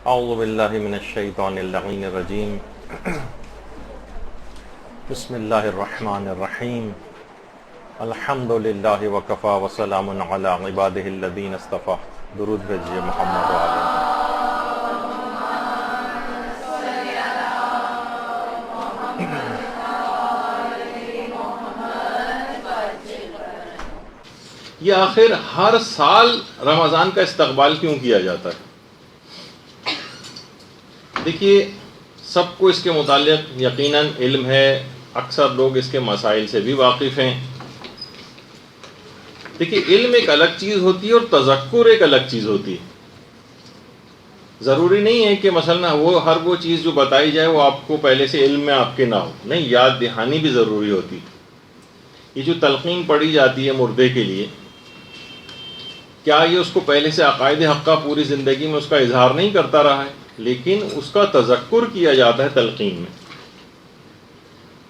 اعوذ باللہ من الشیطان اللعین الرجیم بسم اللہ الرحمن الرحیم الحمد للہ وکفا وسلام علی عبادہ الذین اصطفیٰ. درود بھیجیے محمد وعلیہ. یہ آخر ہر سال رمضان کا استقبال کیوں کیا جاتا ہے؟ دیکھیے، سب کو اس کے متعلق یقیناً علم ہے، اکثر لوگ اس کے مسائل سے بھی واقف ہیں. دیکھیے، علم ایک الگ چیز ہوتی ہے اور تذکر ایک الگ چیز ہوتی ہے. ضروری نہیں ہے کہ مثلا وہ چیز جو بتائی جائے وہ آپ کو پہلے سے علم میں آپ کے نہ ہو. نہیں، یاد دہانی بھی ضروری ہوتی. یہ جو تلقین پڑھی جاتی ہے مردے کے لیے، کیا یہ اس کو پہلے سے عقائد حقہ پوری زندگی میں اس کا اظہار نہیں کرتا رہا ہے؟ لیکن اس کا تذکر کیا جاتا ہے تلقین میں.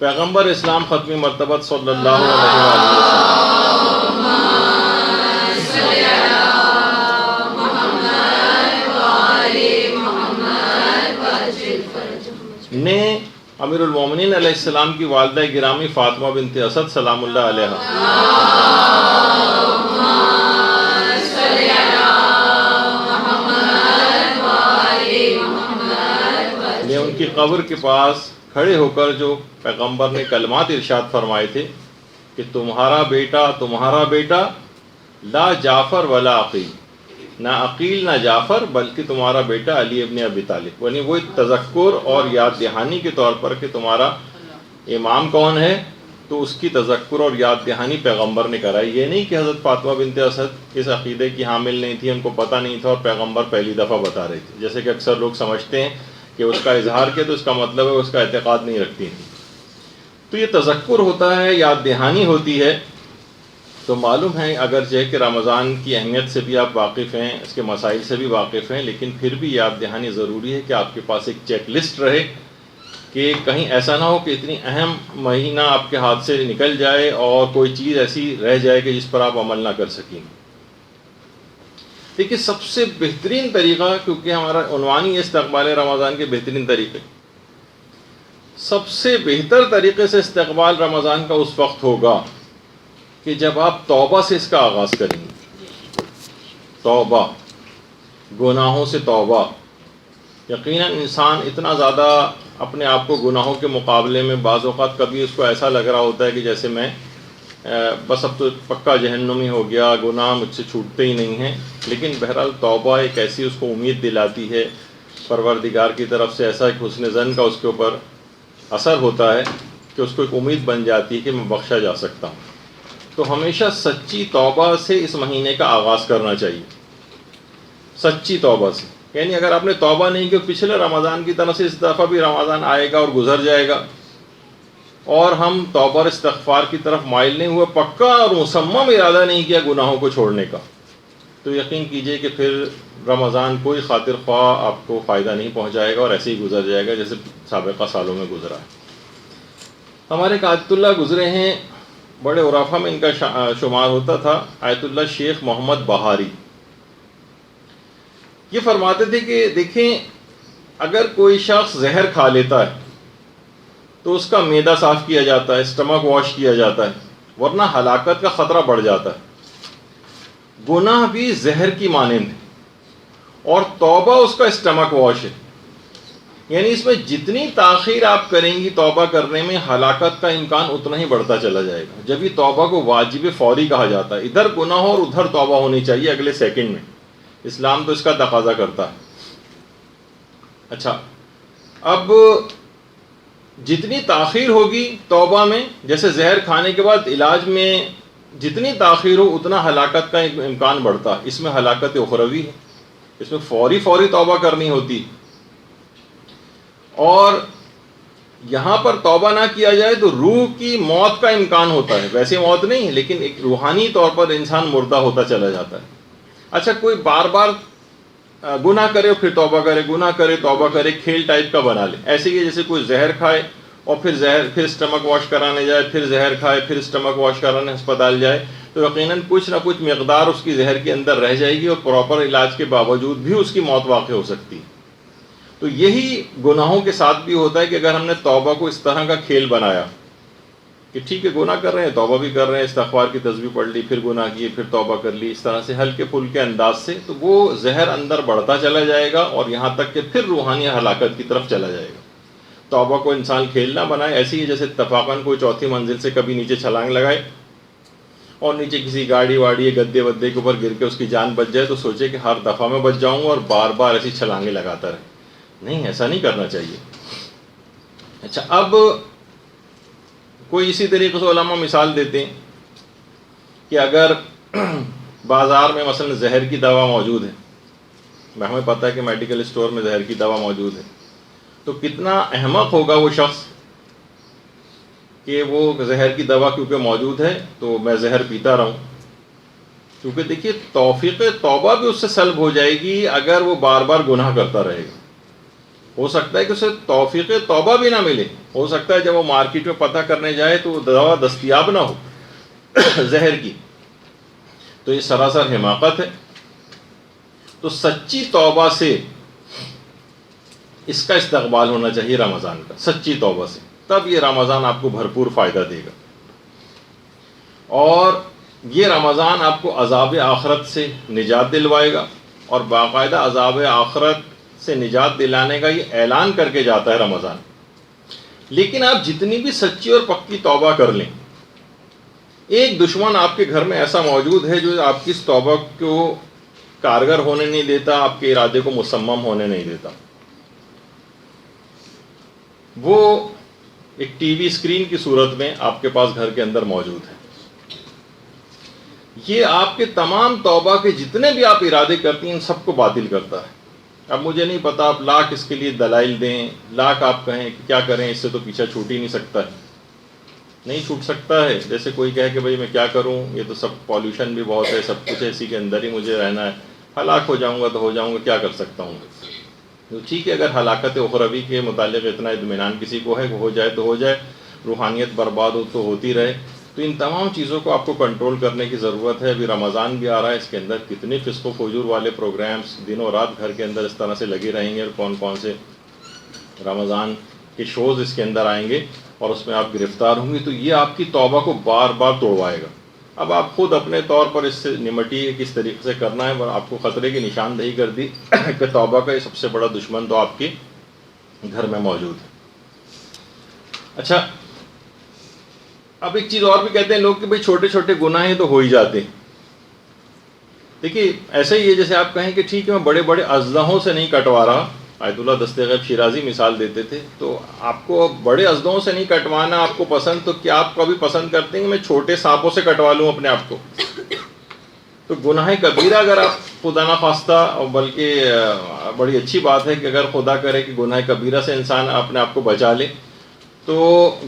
پیغمبر اسلام ختم مرتبت صلی اللہ علیہ وسلم نے امیر المومنین علیہ السلام کی والدہ گرامی فاطمہ بنت اسد سلام اللہ علیہ نے ان کی قبر کے پاس کھڑے ہو کر جو پیغمبر نے کلمات ارشاد فرمائے تھے کہ تمہارا بیٹا لا جعفر ولا عقیل، نہ عقیل نہ جعفر بلکہ تمہارا بیٹا علی ابن ابی طالب. یعنی وہ تذکر اور یاد دہانی کے طور پر کہ تمہارا امام کون ہے، تو اس کی تذکر اور یاد دہانی پیغمبر نے کرائی. یہ نہیں کہ حضرت فاطمہ بنت اسد اس عقیدے کی حامل نہیں تھی، ان کو پتہ نہیں تھا اور پیغمبر پہلی دفعہ بتا رہے تھے، جیسے کہ اکثر لوگ سمجھتے ہیں کہ اس کا اظہار کیا تو اس کا مطلب ہے اس کا اعتقاد نہیں رکھتی تھی. تو یہ تذکر ہوتا ہے، یاد دہانی ہوتی ہے. تو معلوم ہے اگرچہ کہ رمضان کی اہمیت سے بھی آپ واقف ہیں، اس کے مسائل سے بھی واقف ہیں، لیکن پھر بھی یاد دہانی ضروری ہے کہ آپ کے پاس ایک چیک لسٹ رہے کہ کہیں ایسا نہ ہو کہ اتنی اہم مہینہ آپ کے ہاتھ سے نکل جائے اور کوئی چیز ایسی رہ جائے کہ جس پر آپ عمل نہ کر سکیں. دیکھیے، سب سے بہترین طریقہ، کیونکہ ہمارا عنوان ہی استقبال رمضان کے بہترین طریقے، سب سے بہتر طریقے سے استقبال رمضان کا اس وقت ہوگا کہ جب آپ توبہ سے اس کا آغاز کریں گے. توبہ، گناہوں سے توبہ. یقیناً انسان اتنا زیادہ اپنے آپ کو گناہوں کے مقابلے میں بعض اوقات کبھی اس کو ایسا لگ رہا ہوتا ہے کہ جیسے میں بس اب تو پکا جہنمی ہو گیا، گناہ مجھ سے چھوٹتے ہی نہیں ہیں. لیکن بہرحال توبہ ایک ایسی اس کو امید دلاتی ہے پروردگار کی طرف سے، ایسا ایک حسن ظن کا اس کے اوپر اثر ہوتا ہے کہ اس کو ایک امید بن جاتی ہے کہ میں بخشا جا سکتا ہوں. تو ہمیشہ سچی توبہ سے اس مہینے کا آغاز کرنا چاہیے، سچی توبہ سے. یعنی اگر آپ نے توبہ نہیں کی، پچھلے رمضان کی طرح سے اس دفعہ بھی رمضان آئے گا اور گزر جائے گا اور ہم توبہ اور استغفار کی طرف مائل نہیں ہوئے، پکا اور مصمم ارادہ نہیں کیا گناہوں کو چھوڑنے کا، تو یقین کیجئے کہ پھر رمضان کوئی خاطر خواہ آپ کو فائدہ نہیں پہنچائے گا اور ایسے ہی گزر جائے گا جیسے سابقہ سالوں میں گزرا ہے. ہمارے ایک آیت اللہ گزرے ہیں، بڑے عرفا میں ان کا شمار ہوتا تھا، آیت اللہ شیخ محمد بہاری. یہ فرماتے تھے کہ دیکھیں، اگر کوئی شخص زہر کھا لیتا ہے تو اس کا معدہ صاف کیا جاتا ہے، اسٹمک واش کیا جاتا ہے، ورنہ ہلاکت کا خطرہ بڑھ جاتا ہے. گناہ بھی زہر کی مانند ہے اور توبہ اس کا اسٹمک واش ہے. یعنی اس میں جتنی تاخیر آپ کریں گی توبہ کرنے میں، ہلاکت کا امکان اتنا ہی بڑھتا چلا جائے گا. جب یہ توبہ کو واجب فوری کہا جاتا ہے، ادھر گناہ اور ادھر توبہ ہونی چاہیے اگلے سیکنڈ میں. اسلام تو اس کا تقاضا کرتا ہے. اچھا، اب جتنی تاخیر ہوگی توبہ میں، جیسے زہر کھانے کے بعد علاج میں جتنی تاخیر ہو اتنا ہلاکت کا امکان بڑھتا. اس میں ہلاکت اخروی ہے، اس میں فوری توبہ کرنی ہوتی. اور یہاں پر توبہ نہ کیا جائے تو روح کی موت کا امکان ہوتا ہے. ویسے موت نہیں ہے لیکن ایک روحانی طور پر انسان مردہ ہوتا چلا جاتا ہے. اچھا، کوئی بار بار گناہ کرے اور پھر توبہ کرے، گناہ کرے توبہ کرے، کھیل ٹائپ کا بنا لے. ایسے ہی جیسے کوئی زہر کھائے اور پھر اسٹمک واش کرانے جائے، پھر زہر کھائے، پھر اسٹمک واش کرانے ہسپتال جائے، تو یقیناً کچھ نہ کچھ مقدار اس کی زہر کے اندر رہ جائے گی اور پراپر علاج کے باوجود بھی اس کی موت واقع ہو سکتی ہے. تو یہی گناہوں کے ساتھ بھی ہوتا ہے کہ اگر ہم نے توبہ کو اس طرح کا کھیل بنایا کہ ٹھیک ہے گناہ کر رہے ہیں، توبہ بھی کر رہے ہیں، استغفار کی تسبیح پڑھ لی، پھر گناہ کیے، پھر توبہ کر لی، اس طرح سے ہلکے پھلکے انداز سے، تو وہ زہر اندر بڑھتا چلا جائے گا اور یہاں تک کہ پھر روحانی ہلاکت کی طرف چلا جائے گا۔ توبہ کو انسان کھیل نہ بنائے، ایسی ہی جیسے اتفاقاً کوئی چوتھی منزل سے کبھی نیچے چھلانگ لگائے اور نیچے کسی گاڑی واڑی یا گدے ودے کے اوپر گر کے اس کی جان بچ جائے تو سوچے کہ ہر دفعہ میں بچ جاؤں گا اور بار بار ایسی چھلانگیں لگاتا رہے۔ نہیں، ایسا نہیں کرنا چاہیے۔ اچھا، اب کوئی اسی طریقے سے علماء مثال دیتے ہیں کہ اگر بازار میں مثلا زہر کی دوا موجود ہے، ہمیں پتہ ہے کہ میڈیکل اسٹور میں زہر کی دوا موجود ہے، تو کتنا احمق ہوگا وہ شخص کہ وہ زہر کی دوا کیونکہ موجود ہے تو میں زہر پیتا رہوں۔ کیونکہ دیکھیے توفیق توبہ بھی اس سے سلب ہو جائے گی اگر وہ بار بار گناہ کرتا رہے گا۔ ہو سکتا ہے کہ اسے توفیق توبہ بھی نہ ملے، ہو سکتا ہے جب وہ مارکیٹ میں پتہ کرنے جائے تو دوا دستیاب نہ ہو زہر کی، تو یہ سراسر حماقت ہے۔ تو سچی توبہ سے اس کا استقبال ہونا چاہیے رمضان کا، سچی توبہ سے، تب یہ رمضان آپ کو بھرپور فائدہ دے گا، اور یہ رمضان آپ کو عذاب آخرت سے نجات دلوائے گا، اور باقاعدہ عذاب آخرت سے نجات دلانے کا یہ اعلان کر کے جاتا ہے رمضان۔ لیکن آپ جتنی بھی سچی اور پکی توبہ کر لیں، ایک دشمن آپ کے گھر میں ایسا موجود ہے جو آپ کی اس توبہ کو کارگر ہونے نہیں دیتا، آپ کے ارادے کو مسمم ہونے نہیں دیتا۔ وہ ایک ٹی وی اسکرین کی صورت میں آپ کے پاس گھر کے اندر موجود ہے۔ یہ آپ کے تمام توبہ کے جتنے بھی آپ ارادے کرتی ہیں ان سب کو باطل کرتا ہے۔ اب مجھے نہیں پتا آپ لاکھ اس کے لیے دلائل دیں، لاکھ آپ کہیں کہ کیا کریں، اس سے تو پیچھا چھوٹ ہی نہیں سکتا ہے۔ نہیں چھوٹ سکتا ہے، جیسے کوئی کہے کہ بھئی میں کیا کروں، یہ تو سب پالیوشن بھی بہت ہے، سب کچھ اسی کے اندر ہی مجھے رہنا ہے، ہلاک ہو جاؤں گا تو ہو جاؤں گا، کیا کر سکتا ہوں۔ تو ٹھیک ہے، اگر ہلاکت اخروی کے متعلق اتنا اطمینان کسی کو ہے کہ ہو جائے تو ہو جائے، روحانیت برباد ہو تو ہوتی رہے، تو ان تمام چیزوں کو آپ کو کنٹرول کرنے کی ضرورت ہے۔ ابھی رمضان بھی آ رہا ہے، اس کے اندر کتنے فسق و فجور والے پروگرامز دن و رات گھر کے اندر اس طرح سے لگے رہیں گے، اور کون کون سے رمضان کے شوز اس کے اندر آئیں گے اور اس میں آپ گرفتار ہوں گے، تو یہ آپ کی توبہ کو بار بار توڑوائے گا۔ اب آپ خود اپنے طور پر اس سے نمٹیے کس طریقے سے کرنا ہے، اور آپ کو خطرے کی نشاندہی کر دی کہ توبہ کا یہ سب سے بڑا دشمن تو آپ کے گھر میں موجود ہے۔ اچھا، اب ایک چیز اور بھی کہتے ہیں لوگ کہ بھئی چھوٹے چھوٹے گناہ ہیں تو ہو ہی جاتے ہیں۔ دیکھیے ایسے ہی ہے جیسے آپ کہیں کہ ٹھیک ہے میں بڑے بڑے اژدہوں سے نہیں کٹوا رہا، آیت اللہ دست غیب شیرازی مثال دیتے تھے، تو آپ کو بڑے اژدہوں سے نہیں کٹوانا آپ کو پسند، تو کیا آپ کبھی پسند کرتے ہیں کہ میں چھوٹے سانپوں سے کٹوا لوں اپنے آپ کو؟ تو گناہ کبیرہ اگر آپ خدا نخواستہ، اور بلکہ بڑی اچھی بات ہے کہ اگر خدا کرے کہ گناہ کبیرہ سے انسان اپنے آپ کو بچا لے، تو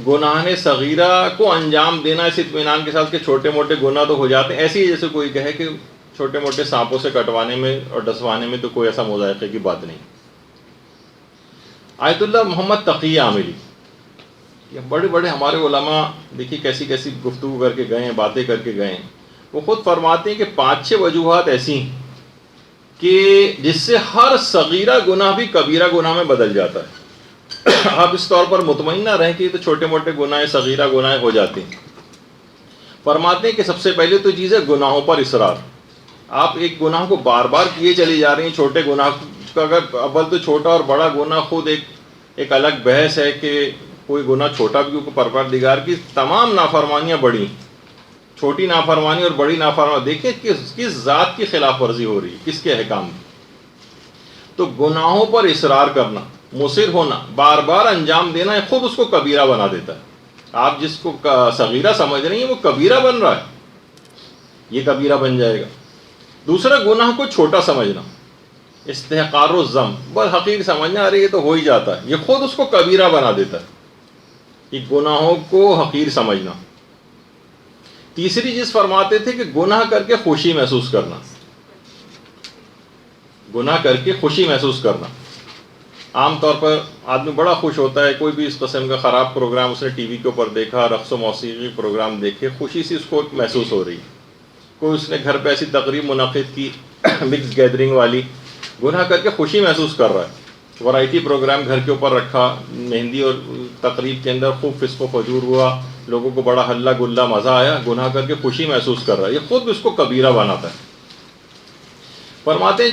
گناہ صغیرہ کو انجام دینا اس اطمینان کے ساتھ کہ چھوٹے موٹے گناہ تو ہو جاتے ہیں، ایسے ہی جیسے کوئی کہے کہ چھوٹے موٹے سانپوں سے کٹوانے میں اور ڈسوانے میں تو کوئی ایسا مذائقے کی بات نہیں۔ آیت اللہ محمد تقی عاملی، یہ بڑے بڑے ہمارے علماء دیکھیے کیسی کیسی گفتگو کر کے گئے ہیں، باتیں کر کے گئے ہیں، وہ خود فرماتے ہیں کہ 5-6 وجوہات ایسی ہیں کہ جس سے ہر صغیرہ گناہ بھی کبیرہ گناہ میں بدل جاتا ہے۔ آپ اس طور پر مطمئن نہ رہیں کہ تو چھوٹے موٹے گناہ صغیرہ گناہ ہو جاتے ہیں۔ فرماتے ہیں کہ سب سے پہلے تو چیز ہے گناہوں پر اصرار۔ آپ ایک گناہ کو بار بار کیے چلی جا رہی ہیں، چھوٹے گناہ کا اگر اول تو چھوٹا اور بڑا گناہ خود ایک الگ بحث ہے کہ کوئی گناہ چھوٹا بھی ہو، پروردگار کی تمام نافرمانیاں بڑی، چھوٹی نافرمانی اور بڑی نافرمانی دیکھیں کس ذات کی خلاف ورزی ہو رہی ہے، کس کے احکام کی۔ تو گناہوں پر اصرار کرنا، مصر ہونا، بار بار انجام دینا، خود اس کو کبیرہ بنا دیتا ہے۔ آپ جس کو صغیرہ سمجھ رہی ہیں وہ کبیرہ بن رہا ہے، یہ کبیرہ بن جائے گا۔ دوسرا، گناہ کو چھوٹا سمجھنا، استحقار الذنب، بس حقیر سمجھنا، ارے یہ تو ہو ہی جاتا ہے، یہ خود اس کو کبیرہ بنا دیتا ہے، یہ گناہوں کو حقیر سمجھنا۔ تیسری چیز فرماتے تھے کہ گناہ کر کے خوشی محسوس کرنا، گناہ کر کے خوشی محسوس کرنا۔ عام طور پر آدمی بڑا خوش ہوتا ہے، کوئی بھی اس قسم کا خراب پروگرام اس نے ٹی وی کے اوپر دیکھا، رقص و موسیقی پروگرام دیکھے، خوشی سے اس کو محسوس ہو رہی ہے۔ کوئی اس نے گھر پہ ایسی تقریب منعقد کی مکس گیدرنگ والی، گناہ کر کے خوشی محسوس کر رہا ہے۔ ورائٹی پروگرام گھر کے اوپر رکھا، مہندی اور تقریب کے اندر خوب فسق و فجور ہوا، لوگوں کو بڑا ہلہ گلا مزہ آیا، گناہ کر کے خوشی محسوس کر رہا ہے، یہ خود اس کو کبیرہ بناتا ہے۔ فرماتے ہیں،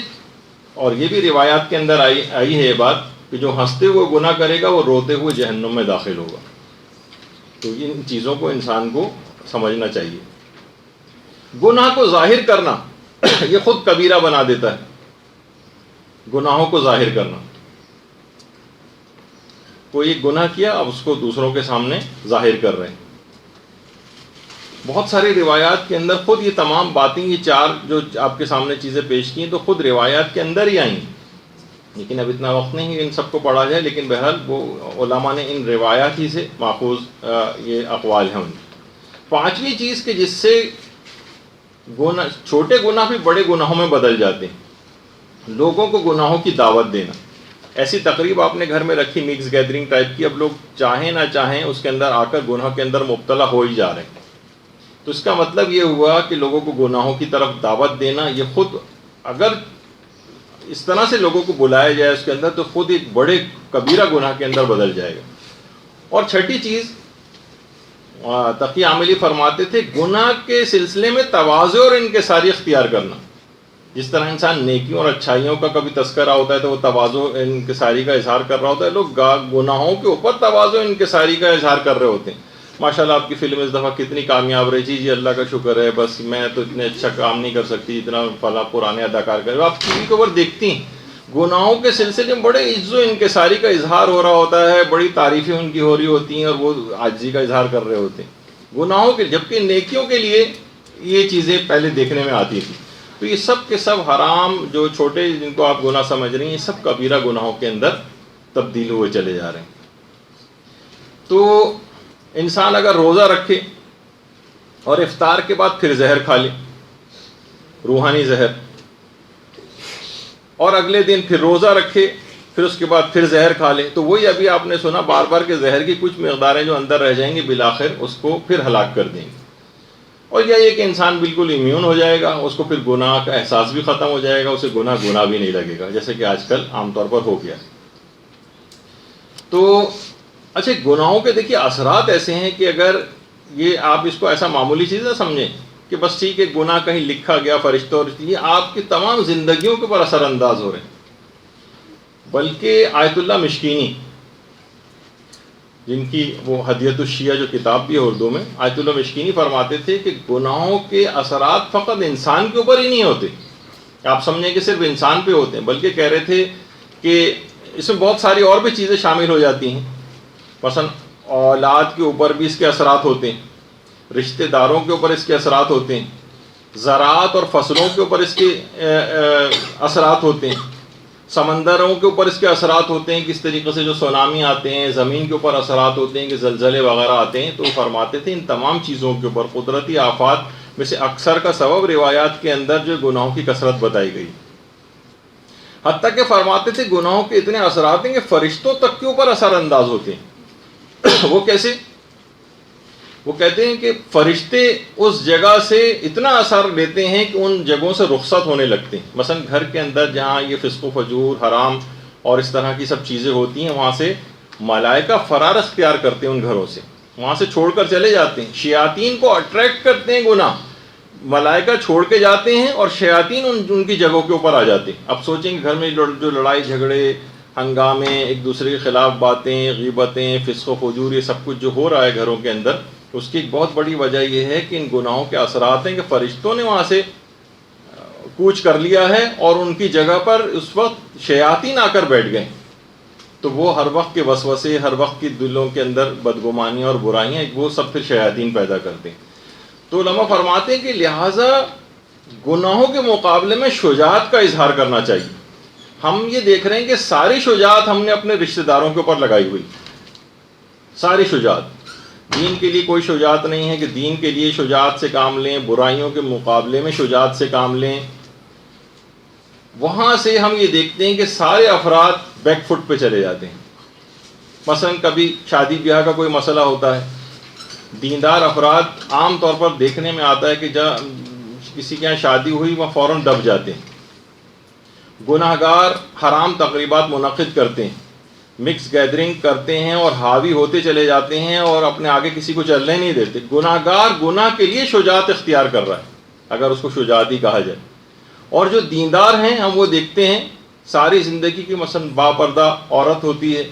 اور یہ بھی روایات کے اندر آئی ہے یہ بات کہ جو ہنستے ہوئے گناہ کرے گا وہ روتے ہوئے جہنم میں داخل ہوگا۔ تو ان چیزوں کو انسان کو سمجھنا چاہیے۔ گناہ کو ظاہر کرنا یہ خود کبیرہ بنا دیتا ہے، گناہوں کو ظاہر کرنا۔ کوئی ایک گناہ کیا، اب اس کو دوسروں کے سامنے ظاہر کر رہے ہیں۔ بہت ساری روایات کے اندر خود یہ تمام باتیں، یہ چار جو آپ کے سامنے چیزیں پیش کی ہیں، تو خود روایات کے اندر ہی آئیں، لیکن اب اتنا وقت نہیں کہ ان سب کو پڑھا جائے، لیکن بہرحال وہ علماء نے ان روایات ہی سے ماخوذ یہ اقوال ہیں ان۔ پانچویں چیز کہ جس سے گناہ، چھوٹے گناہ بھی بڑے گناہوں میں بدل جاتے ہیں، لوگوں کو گناہوں کی دعوت دینا۔ ایسی تقریب آپ نے گھر میں رکھی، مکس گیدرنگ ٹائپ کی، اب لوگ چاہیں نہ چاہیں اس کے اندر آ کر گناہ کے اندر مبتلا ہو ہی جا رہے ہیں۔ تو اس کا مطلب یہ ہوا کہ لوگوں کو گناہوں کی طرف دعوت دینا، یہ خود اگر اس طرح سے لوگوں کو بلایا جائے اس کے اندر، تو خود ایک بڑے کبیرہ گناہ کے اندر بدل جائے گا۔ اور چھٹی چیز، تقی عاملی فرماتے تھے، گناہ کے سلسلے میں تواضع اور انکساری اختیار کرنا۔ جس طرح انسان نیکیوں اور اچھائیوں کا کبھی تذکرہ ہوتا ہے تو وہ تواضع انکساری کا اظہار کر رہا ہوتا ہے، لوگ گناہوں کے اوپر تواضع انکساری کا اظہار کر رہے ہوتے ہیں۔ ماشاءاللہ آپ کی فلم اس دفعہ کتنی کامیاب رہی، جی اللہ کا شکر ہے، بس میں تو اتنے اچھا کام نہیں کر سکتی اتنا فلاں پرانے اداکار کر۔ آپ ٹی وی کے اوپر دیکھتی ہیں گناہوں کے سلسلے میں بڑے عجز و انکساری کا اظہار ہو رہا ہوتا ہے، بڑی تعریفیں ان کی ہو رہی ہوتی ہیں اور وہ عاجزی کا اظہار کر رہے ہوتے ہیں گناہوں کے، جبکہ نیکیوں کے لیے یہ چیزیں پہلے دیکھنے میں آتی تھی۔ تو یہ سب کے سب حرام، جو چھوٹے جن کو آپ گناہ سمجھ رہی ہیں، یہ سب کبیرہ گناہوں کے اندر تبدیل ہوئے چلے جا رہے ہیں۔ تو انسان اگر روزہ رکھے اور افطار کے بعد پھر زہر کھا لے، روحانی زہر، اور اگلے دن پھر روزہ رکھے، پھر اس کے بعد پھر زہر کھا لے، تو وہی ابھی آپ نے سنا بار بار کہ زہر کی کچھ مقداریں جو اندر رہ جائیں گی بالآخر اس کو پھر ہلاک کر دیں گے۔ اور یہ کہ انسان بالکل امیون ہو جائے گا، اس کو پھر گناہ کا احساس بھی ختم ہو جائے گا، اسے گناہ بھی نہیں لگے گا، جیسے کہ آج کل عام طور پر ہو گیا۔ تو اچھا، گناہوں کے دیکھیے اثرات ایسے ہیں کہ اگر یہ آپ اس کو ایسا معمولی چیز نہ سمجھیں کہ بس ٹھیک ہے گناہ کہیں لکھا گیا فرشتوں، اور یہ آپ کی تمام زندگیوں کے اوپر اثر انداز ہو رہے ہیں۔ بلکہ آیت اللہ مشکینی، جن کی وہ ہدیت الشیعہ جو کتاب بھی ہے اردو میں، آیت اللہ مشکینی فرماتے تھے کہ گناہوں کے اثرات فقط انسان کے اوپر ہی نہیں ہوتے، آپ سمجھیں کہ صرف انسان پہ ہوتے ہیں، بلکہ کہہ رہے تھے کہ اس میں بہت ساری اور بھی چیزیں شامل ہو جاتی ہیں۔ مثلا اولاد کے اوپر بھی اس کے اثرات ہوتے ہیں، رشتہ داروں کے اوپر اس کے اثرات ہوتے ہیں، زراعت اور فصلوں کے اوپر اس کے اثرات ہوتے ہیں، سمندروں کے اوپر اس کے اثرات ہوتے ہیں، کس طریقے سے جو سونامی آتے ہیں، زمین کے اوپر اثرات ہوتے ہیں کہ زلزلے وغیرہ آتے ہیں۔ تو فرماتے تھے ان تمام چیزوں کے اوپر قدرتی آفات میں سے اکثر کا سبب روایات کے اندر جو گناہوں کی کثرت بتائی گئی، حتیٰ کہ فرماتے تھے گناہوں کے اتنے اثرات ہیں کہ فرشتوں تک کے اوپر اثر انداز ہوتے ہیں۔ وہ کیسے؟ وہ کہتے ہیں کہ فرشتے اس جگہ سے اتنا اثر لیتے ہیں کہ ان جگہوں سے رخصت ہونے لگتے ہیں۔ مثلا گھر کے اندر جہاں یہ فسق و فجور، حرام اور اس طرح کی سب چیزیں ہوتی ہیں، وہاں سے ملائکہ فرار اختیار کرتے ہیں، ان گھروں سے وہاں سے چھوڑ کر چلے جاتے ہیں۔ شیاطین کو اٹریکٹ کرتے ہیں گناہ، ملائکہ چھوڑ کے جاتے ہیں اور شیاطین ان کی جگہوں کے اوپر آ جاتے ہیں۔ اب سوچیں کہ گھر میں جو لڑائی جھگڑے، ہنگامے، ایک دوسرے کے خلاف باتیں، غیبتیں، فسق و فجور، یہ سب کچھ جو ہو رہا ہے گھروں کے اندر، اس کی ایک بہت بڑی وجہ یہ ہے کہ ان گناہوں کے اثرات ہیں کہ فرشتوں نے وہاں سے کوچ کر لیا ہے اور ان کی جگہ پر اس وقت شیاطین آ کر بیٹھ گئے۔ تو وہ ہر وقت کے وسوسے، ہر وقت کی دلوں کے اندر بدگمانیاں اور برائیاں، وہ سب پھر شیاطین پیدا کرتے ہیں۔ تو علماء فرماتے ہیں کہ لہٰذا گناہوں کے مقابلے میں شجاعت کا اظہار کرنا چاہیے۔ ہم یہ دیکھ رہے ہیں کہ ساری شجاعت ہم نے اپنے رشتہ داروں کے اوپر لگائی ہوئی، ساری شجاعت۔ دین کے لیے کوئی شجاعت نہیں ہے کہ دین کے لیے شجاعت سے کام لیں، برائیوں کے مقابلے میں شجاعت سے کام لیں۔ وہاں سے ہم یہ دیکھتے ہیں کہ سارے افراد بیک فٹ پہ چلے جاتے ہیں۔ مثلا کبھی شادی بیاہ کا کوئی مسئلہ ہوتا ہے، دیندار افراد عام طور پر دیکھنے میں آتا ہے کہ جب کسی کے یہاں شادی ہوئی وہ فوراً دب جاتے ہیں، گناہ گار حرام تقریبات منعقد کرتے ہیں، مکس گیدرنگ کرتے ہیں اور حاوی ہوتے چلے جاتے ہیں اور اپنے آگے کسی کو چلنے نہیں دیتے. گناہ گار گناہ کے لیے شجاعت اختیار کر رہا ہے، اگر اس کو شجاعت ہی کہا جائے. اور جو دیندار ہیں ہم وہ دیکھتے ہیں ساری زندگی کی مثلا باپردہ عورت ہوتی ہے،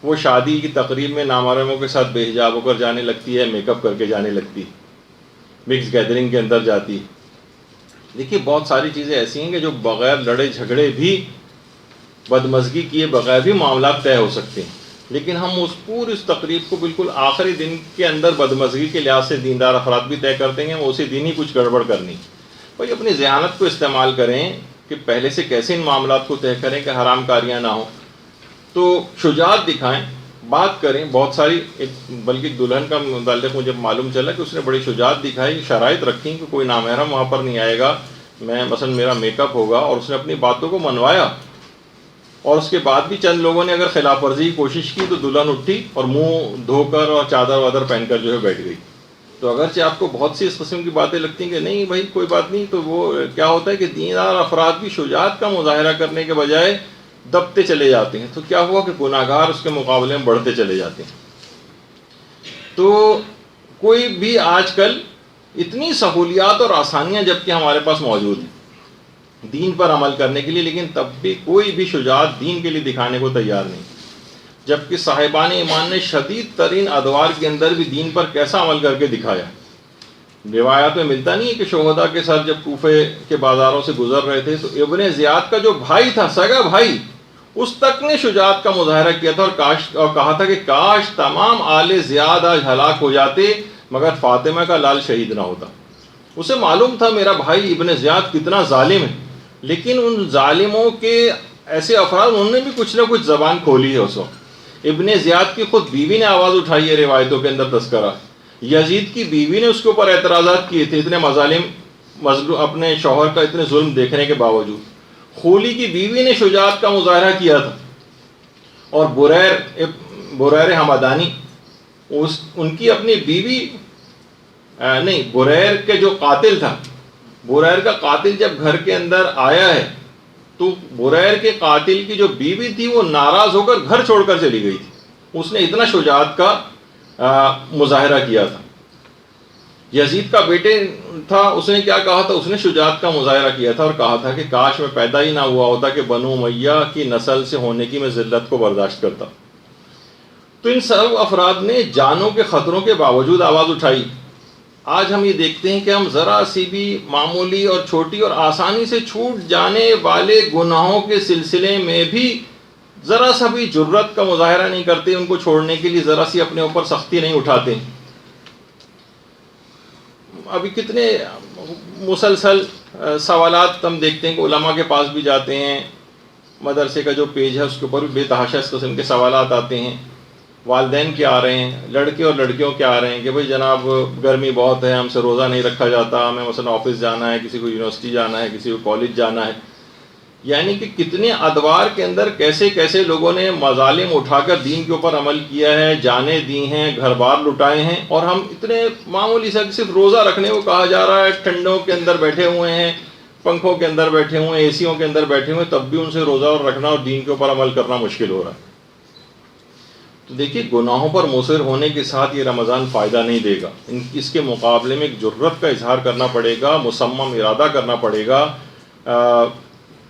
وہ شادی کی تقریب میں نامحرموں کے ساتھ بے حجاب ہو کر جانے لگتی ہے، میک اپ کر کے جانے لگتی ہے، مکس گیدرنگ کے اندر جاتی ہے. دیکھیے بہت ساری چیزیں ایسی ہیں کہ جو بغیر لڑے جھگڑے بھی، بدمزگی کیے بغیر بھی معاملات طے ہو سکتے ہیں. لیکن ہم اس پوری اس تقریب کو بالکل آخری دن کے اندر بدمزگی کے لحاظ سے دیندار افراد بھی طے کر دیں گے، وہ اسی دن ہی کچھ گڑبڑ کرنی. بھائی اپنی ذہانت کو استعمال کریں کہ پہلے سے کیسے ان معاملات کو طے کریں کہ حرام کاریاں نہ ہوں. تو شجاعت دکھائیں، بات کریں. بہت ساری بلکہ دلہن کا متعلق مجھے معلوم چلا کہ اس نے بڑی شجاعت دکھائی، شرائط رکھیں کہ کوئی نامحرم وہاں پر نہیں آئے گا، میں مثلا میرا میک اپ ہوگا، اور اس نے اپنی باتوں کو منوایا. اور اس کے بعد بھی چند لوگوں نے اگر خلاف ورزی کی کوشش کی تو دلہن اٹھی اور منہ دھو کر اور چادر وادر پہن کر جو ہے بیٹھ گئی. تو اگرچہ آپ کو بہت سی اس قسم کی باتیں لگتی ہیں کہ نہیں بھائی کوئی بات نہیں، تو وہ کیا ہوتا ہے کہ دیندار افراد بھی شجاعت کا مظاہرہ کرنے کے بجائے دبتے چلے جاتے ہیں. تو کیا ہوا کہ گناہ گار اس کے مقابلے میں بڑھتے چلے جاتے ہیں. تو کوئی بھی آج کل اتنی سہولیات اور آسانیاں جبکہ ہمارے پاس موجود ہیں دین پر عمل کرنے کے لیے، لیکن تب بھی کوئی بھی شجاعت دین کے لیے دکھانے کو تیار نہیں. جبکہ صاحبان ایمان نے شدید ترین ادوار کے اندر بھی دین پر کیسا عمل کر کے دکھایا. روایات میں ملتا نہیں ہے کہ شہداء کے ساتھ جب کوفے کے بازاروں سے گزر رہے تھے تو ابن زیاد کا جو بھائی تھا، سگا بھائی، اس تک نے شجاعت کا مظاہرہ کیا تھا اور کہا تھا کہ کاش تمام آل زیاد آج ہلاک ہو جاتے مگر فاطمہ کا لال شہید نہ ہوتا. اسے معلوم تھا میرا بھائی ابن زیاد کتنا ظالم ہے، لیکن ان ظالموں کے ایسے افراد انہوں نے بھی کچھ نہ کچھ زبان کھولی ہے. اس وقت ابن زیاد کی خود بیوی نے آواز اٹھائی ہے، روایتوں کے اندر تذکرہ. یزید کی بیوی نے اس کے اوپر اعتراضات کیے تھے، اتنے مظالم اپنے شوہر کا اتنے ظلم دیکھنے کے باوجود. خولی کی بیوی نے شجاعت کا مظاہرہ کیا تھا. اور بریر حمدانی، ان کی اپنی بیوی نہیں، بریر کے جو قاتل تھا، بریر کا قاتل جب گھر کے اندر آیا ہے تو بریر کے قاتل کی جو بیوی تھی وہ ناراض ہو کر گھر چھوڑ کر چلی گئی تھی. اس نے اتنا شجاعت کا مظاہرہ کیا تھا. یزید کا بیٹے تھا، اس نے کیا کہا تھا؟ اس نے شجاعت کا مظاہرہ کیا تھا اور کہا تھا کہ کاش میں پیدا ہی نہ ہوا ہوتا کہ بنو امیہ کی نسل سے ہونے کی میں ذلت کو برداشت کرتا. تو ان سب افراد نے جانوں کے خطروں کے باوجود آواز اٹھائی. آج ہم یہ دیکھتے ہیں کہ ہم ذرا سی بھی معمولی اور چھوٹی اور آسانی سے چھوٹ جانے والے گناہوں کے سلسلے میں بھی ذرا سا بھی جرت کا مظاہرہ نہیں کرتے، ان کو چھوڑنے کے لیے ذرا سی اپنے اوپر سختی نہیں اٹھاتے. ابھی کتنے مسلسل سوالات ہم دیکھتے ہیں کہ علماء کے پاس بھی جاتے ہیں، مدرسے کا جو پیج ہے اس کے اوپر بھی بے تحاشا اس قسم کے سوالات آتے ہیں. والدین کیا آ رہے ہیں، لڑکے اور لڑکیوں کیا آ رہے ہیں کہ بھئی جناب گرمی بہت ہے، ہم سے روزہ نہیں رکھا جاتا، ہمیں مثلا آفس جانا ہے، کسی کو یونیورسٹی جانا ہے، کسی کو کالج جانا ہے. یعنی کہ کتنے ادوار کے اندر کیسے کیسے لوگوں نے مظالم اٹھا کر دین کے اوپر عمل کیا ہے، جانیں دی ہیں، گھر بار لٹائے ہیں، اور ہم اتنے معمولی سے صرف روزہ رکھنے کو کہا جا رہا ہے، ٹھنڈوں کے اندر بیٹھے ہوئے ہیں، پنکھوں کے اندر بیٹھے ہوئے ہیں، اے سیوں کے اندر بیٹھے ہوئے ہیں، تب بھی ان سے روزہ اور رکھنا اور دین کے اوپر عمل کرنا مشکل ہو رہا ہے. تو دیکھیے گناہوں پر مصر ہونے کے ساتھ یہ رمضان فائدہ نہیں دے گا. اس کے مقابلے میں ایک جرت کا اظہار کرنا پڑے گا، مصمم ارادہ کرنا پڑے گا،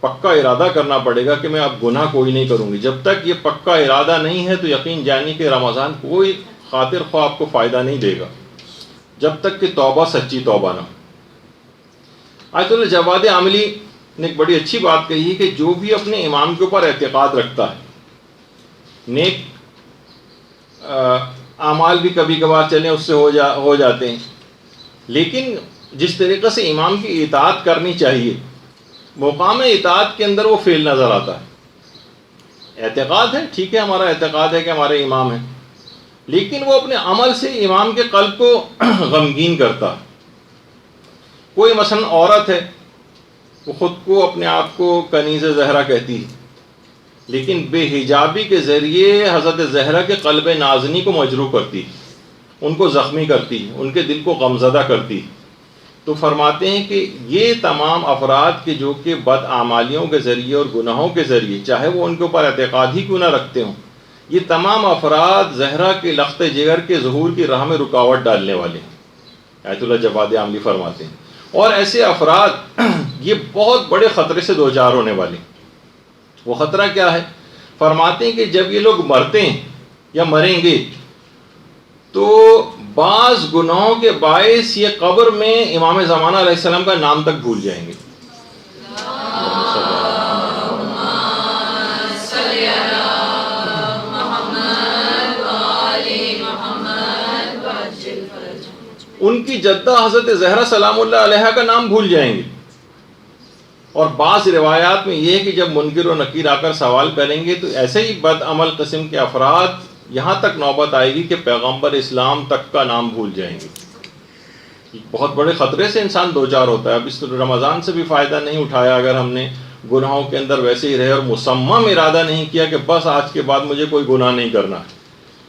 پکا ارادہ کرنا پڑے گا کہ میں اب گناہ کوئی نہیں کروں گی. جب تک یہ پکا ارادہ نہیں ہے تو یقین جانی کہ رمضان کوئی خاطر خواہ آپ کو فائدہ نہیں دے گا جب تک کہ توبہ سچی توبہ نہ. آیت اللہ جواد عاملی نے ایک بڑی اچھی بات کہی ہے کہ جو بھی اپنے امام کے اوپر اعتقاد رکھتا ہے، نیک اعمال بھی کبھی کبھار چلیں اس سے ہو جاتے ہیں، لیکن جس طریقے سے امام کی اطاعت کرنی چاہیے مقام اطاعت کے اندر وہ فیل نظر آتا ہے. اعتقاد ہے، ٹھیک ہے، ہمارا اعتقاد ہے کہ ہمارے امام ہیں، لیکن وہ اپنے عمل سے امام کے قلب کو غمگین کرتا ہے. کوئی مثلا عورت ہے، وہ خود کو اپنے آپ کو کنیز زہرا کہتی ہے، لیکن بے حجابی کے ذریعے حضرت زہرا کے قلب نازنی کو مجروح کرتی ہے، ان کو زخمی کرتی ہے، ان کے دل کو غمزدہ کرتی ہے. تو فرماتے ہیں کہ یہ تمام افراد کے جو کہ بد اعمالیوں کے ذریعے اور گناہوں کے ذریعے، چاہے وہ ان کے اوپر اعتقاد ہی کیوں نہ رکھتے ہوں، یہ تمام افراد زہرا کے لخت جگر کے ظہور کی راہ میں رکاوٹ ڈالنے والے ہیں، آیت اللہ جواد عاملی فرماتے ہیں. اور ایسے افراد یہ بہت بڑے خطرے سے دوچار ہونے والے ہیں. وہ خطرہ کیا ہے؟ فرماتے ہیں کہ جب یہ لوگ مرتے ہیں یا مریں گے تو بعض گناہوں کے باعث یہ قبر میں امام زمانہ علیہ السلام کا نام تک بھول جائیں گے. ان کی جدہ حضرت زہرا سلام اللہ علیہا کا نام بھول جائیں گے. اور بعض روایات میں یہ ہے کہ جب منکر و نکیر آ کر سوال کریں گے تو ایسے ہی بد عمل قسم کے افراد یہاں تک نوبت آئے گی کہ پیغمبر اسلام تک کا نام بھول جائیں گے. بہت بڑے خطرے سے انسان دوچار ہوتا ہے. اب اس رمضان سے بھی فائدہ نہیں اٹھایا اگر ہم نے گناہوں کے اندر ویسے ہی رہے اور مصمم ارادہ نہیں کیا کہ بس آج کے بعد مجھے کوئی گناہ نہیں کرنا ہے،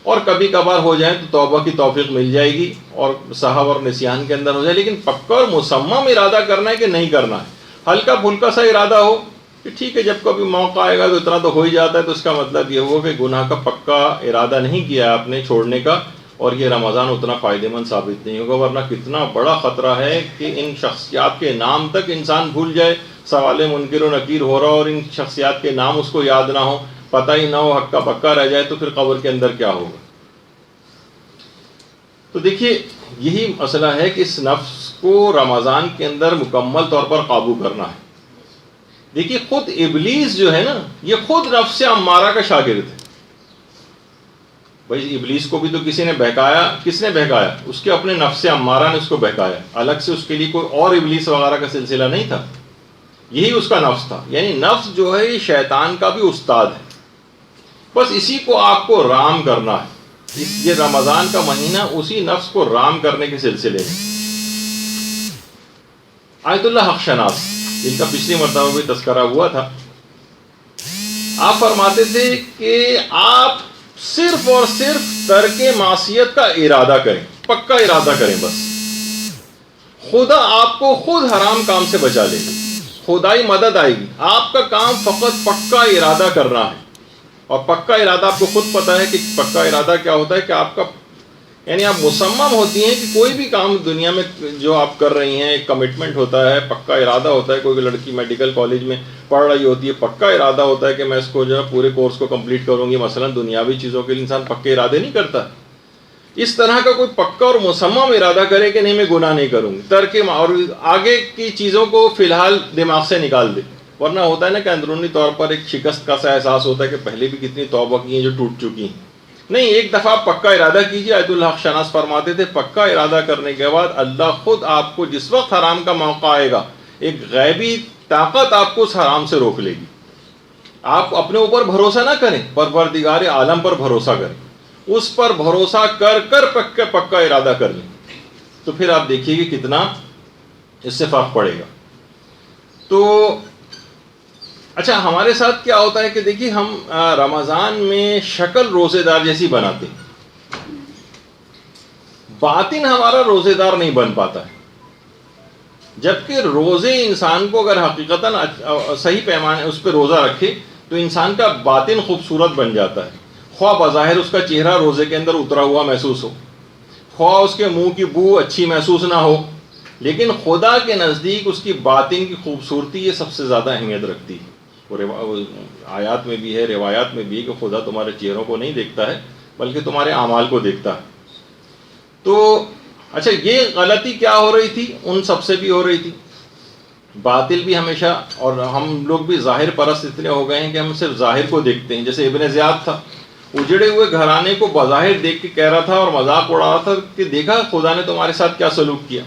اور کبھی کبھار ہو جائیں تو توبہ کی توفیق مل جائے گی اور سہو اور نسیان کے اندر ہو جائے، لیکن پکا اور مصمم ارادہ کرنا ہے کہ نہیں کرنا ہے. ہلکا پھلکا سا ارادہ ہو کہ ٹھیک ہے جب کبھی موقع آئے گا تو اتنا تو ہو ہی جاتا ہے، تو اس کا مطلب یہ ہوا کہ گناہ کا پکا ارادہ نہیں کیا آپ نے چھوڑنے کا، اور یہ رمضان اتنا فائدہ مند ثابت نہیں ہوگا. ورنہ کتنا بڑا خطرہ ہے کہ ان شخصیات کے نام تک انسان بھول جائے، سوال منکر و نکیر ہو رہا اور ان شخصیات کے نام اس کو یاد نہ ہو، پتہ ہی نہ ہو، ہکا پکا رہ جائے، تو پھر قبر کے اندر کیا ہوگا. تو دیکھیے یہی مسئلہ ہے کہ اس نفس کو رمضان کے اندر مکمل طور پر قابو کرنا ہے. دیکھیے خود ابلیس جو ہے نا، یہ خود نفس امارہ کا شاگرد ہے. بھائی ابلیس کو بھی تو کسی نے بہکایا. کس نے بہکایا؟ اس کے اپنے نفس امارہ نے اس کو بہکایا. الگ سے اس کے لیے کوئی اور ابلیس وغیرہ کا سلسلہ نہیں تھا، یہی اس کا نفس تھا. یعنی نفس جو ہے یہ شیطان کا بھی استاد ہے. بس اسی کو آپ کو رام کرنا ہے. یہ رمضان کا مہینہ اسی نفس کو رام کرنے کے سلسلے میں. آیت اللہ حق شناس جن کا پچھلی مرتبہ بھی تذکرہ ہوا تھا، آپ فرماتے تھے کہ آپ صرف اور صرف ترک معصیت کا ارادہ کریں، پکا ارادہ کریں. بس خدا آپ کو خود حرام کام سے بچا لے گا، خدائی مدد آئے گی. آپ کا کام فقط پکا ارادہ کرنا ہے. اور پکا ارادہ آپ کو خود پتہ ہے کہ پکا ارادہ کیا ہوتا ہے، کہ آپ کا یعنی آپ مصمم ہوتی ہیں کہ کوئی بھی کام دنیا میں جو آپ کر رہی ہیں ایک کمٹمنٹ ہوتا ہے، پکا ارادہ ہوتا ہے. کوئی لڑکی میڈیکل کالج میں پڑھ رہی ہوتی ہے، پکا ارادہ ہوتا ہے کہ میں اس کو جو ہے پورے کورس کو کمپلیٹ کروں گی. مثلا دنیاوی چیزوں کے لیے انسان پکے ارادے نہیں کرتا. اس طرح کا کوئی پکا اور مصمم ارادہ کرے کہ نہیں میں گناہ نہیں کروں گی، ترک اور آگے کی چیزوں کو فی الحال دماغ سے نکال دے. ورنہ ہوتا ہے نا کہ اندرونی طور پر ایک شکست کا سا احساس ہوتا ہے کہ پہلے بھی کتنی توبہ کی ہیں جو ٹوٹ چکی ہیں. نہیں، ایک دفعہ پکا ارادہ کیجیے. آیت اللہ حق شناس فرماتے تھے پکا ارادہ کرنے کے بعد اللہ خود آپ کو جس وقت حرام کا موقع آئے گا، ایک غیبی طاقت آپ کو اس حرام سے روک لے گی. آپ اپنے اوپر بھروسہ نہ کریں، پروردگار عالم پر بھروسہ کریں. اس پر بھروسہ کر کر پکا ارادہ کر لیں، تو پھر آپ دیکھیے کہ کتنا اس سے فرق پڑے گا. تو اچھا ہمارے ساتھ کیا ہوتا ہے کہ دیکھیے ہم رمضان میں شکل روزے دار جیسی بناتے ہیں، باطن ہمارا روزے دار نہیں بن پاتا ہے. جبکہ روزے انسان کو اگر حقیقتاً صحیح پیمانے اس پہ روزہ رکھے تو انسان کا باطن خوبصورت بن جاتا ہے. خواہ بظاہر اس کا چہرہ روزے کے اندر اترا ہوا محسوس ہو، خواہ اس کے منہ کی بو اچھی محسوس نہ ہو، لیکن خدا کے نزدیک اس کی باطن کی خوبصورتی یہ سب سے زیادہ اہمیت رکھتی ہے. آیات میں بھی ہے، روایات میں بھی ہے کہ خدا تمہارے چہروں کو نہیں دیکھتا ہے بلکہ تمہارے اعمال کو دیکھتا ہے. تو اچھا یہ غلطی کیا ہو رہی تھی؟ ان سب سے بھی ہو رہی تھی. باطل بھی ہمیشہ، اور ہم لوگ بھی ظاہر پرست اتنے ہو گئے ہیں کہ ہم صرف ظاہر کو دیکھتے ہیں. جیسے ابن زیاد تھا، اجڑے ہوئے گھرانے کو بظاہر دیکھ کے کہہ رہا تھا اور مذاق اڑا رہا تھا کہ دیکھا خدا نے تمہارے ساتھ کیا سلوک کیا.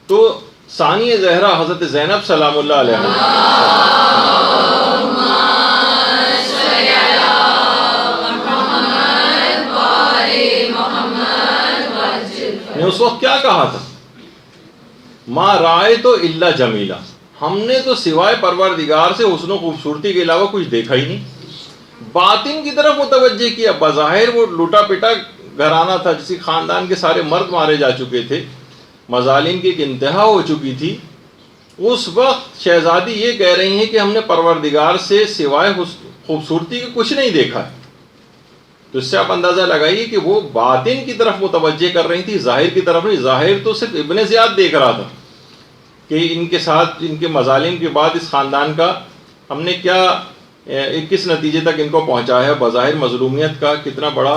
تو ثانی زہرا حضرت زینب سلام اللہ علیہ نے اس وقت کیا کہا تھا؟ ما رائے تو الا جمیلا، ہم نے تو سوائے پروردگار سے حسن و خوبصورتی کے علاوہ کچھ دیکھا ہی نہیں. باطن کی طرف متوجہ کیا. بظاہر وہ لوٹا پٹا گھرانہ تھا، جس خاندان کے سارے مرد مارے جا چکے تھے، مظالم کی ایک انتہا ہو چکی تھی، اس وقت شہزادی یہ کہہ رہی ہیں کہ ہم نے پروردگار سے سوائے خوبصورتی کے کچھ نہیں دیکھا ہے۔ تو اس سے آپ اندازہ لگائیے کہ وہ باطن کی طرف متوجہ کر رہی تھی، ظاہر کی طرف نہیں۔ ظاہر تو صرف ابن زیاد دیکھ رہا تھا کہ ان کے ساتھ ان کے مظالم کے بعد اس خاندان کا ہم نے کیا کس نتیجے تک ان کو پہنچایا ہے، بظاہر مظلومیت کا کتنا بڑا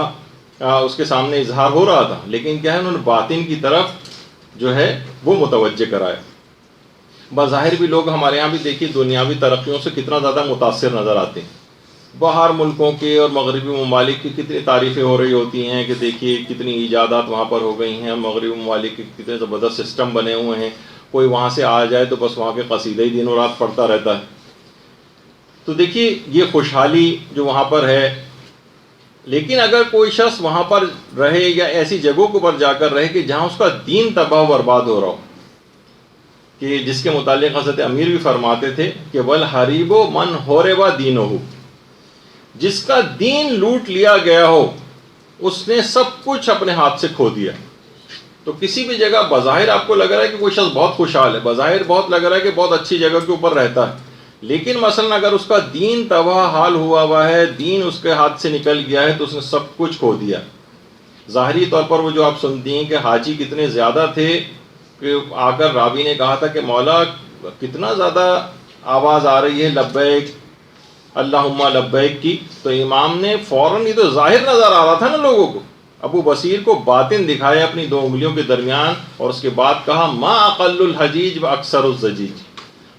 اس کے سامنے اظہار ہو رہا تھا، لیکن کیا ہے انہوں نے باطن کی طرف جو ہے وہ متوجہ کرایا۔ بظاہر بھی لوگ ہمارے یہاں بھی دیکھیے دنیاوی ترقیوں سے کتنا زیادہ متاثر نظر آتے ہیں، باہر ملکوں کے اور مغربی ممالک کی کتنی تعریفیں ہو رہی ہوتی ہیں کہ دیکھیے کتنی ایجادات وہاں پر ہو گئی ہیں، مغربی ممالک کے کتنے زبردست سسٹم بنے ہوئے ہیں، کوئی وہاں سے آ جائے تو بس وہاں کے قصیدے ہی دن و رات پڑھتا رہتا ہے۔ تو دیکھیے یہ خوشحالی جو وہاں پر ہے، لیکن اگر کوئی شخص وہاں پر رہے یا ایسی جگہوں کے اوپر جا کر رہے کہ جہاں اس کا دین تباہ و برباد ہو رہا ہو، کہ جس کے متعلق حضرت امیر بھی فرماتے تھے کہ وَالْحَرِيبُ مَنْ حُرِبَ دِينُهُ، جس کا دین لوٹ لیا گیا ہو اس نے سب کچھ اپنے ہاتھ سے کھو دیا۔ تو کسی بھی جگہ بظاہر آپ کو لگ رہا ہے کہ کوئی شخص بہت خوشحال ہے، بظاہر بہت لگ رہا ہے کہ بہت اچھی جگہ کے اوپر رہتا ہے، لیکن مثلا اگر اس کا دین تباہ حال ہوا ہے، دین اس کے ہاتھ سے نکل گیا ہے، تو اس نے سب کچھ کھو دیا۔ ظاہری طور پر وہ جو آپ سنتی ہیں کہ حاجی کتنے زیادہ تھے کہ آ کر راوی نے کہا تھا کہ مولا کتنا زیادہ آواز آ رہی ہے لبیک اللہم لبیک کی، تو امام نے فوراً، یہ تو ظاہر نظر آ رہا تھا نا لوگوں کو، ابو بصیر کو باطن دکھایا اپنی دو انگلیوں کے درمیان، اور اس کے بعد کہا ما اقل الحجیج و اکثر الزجیج،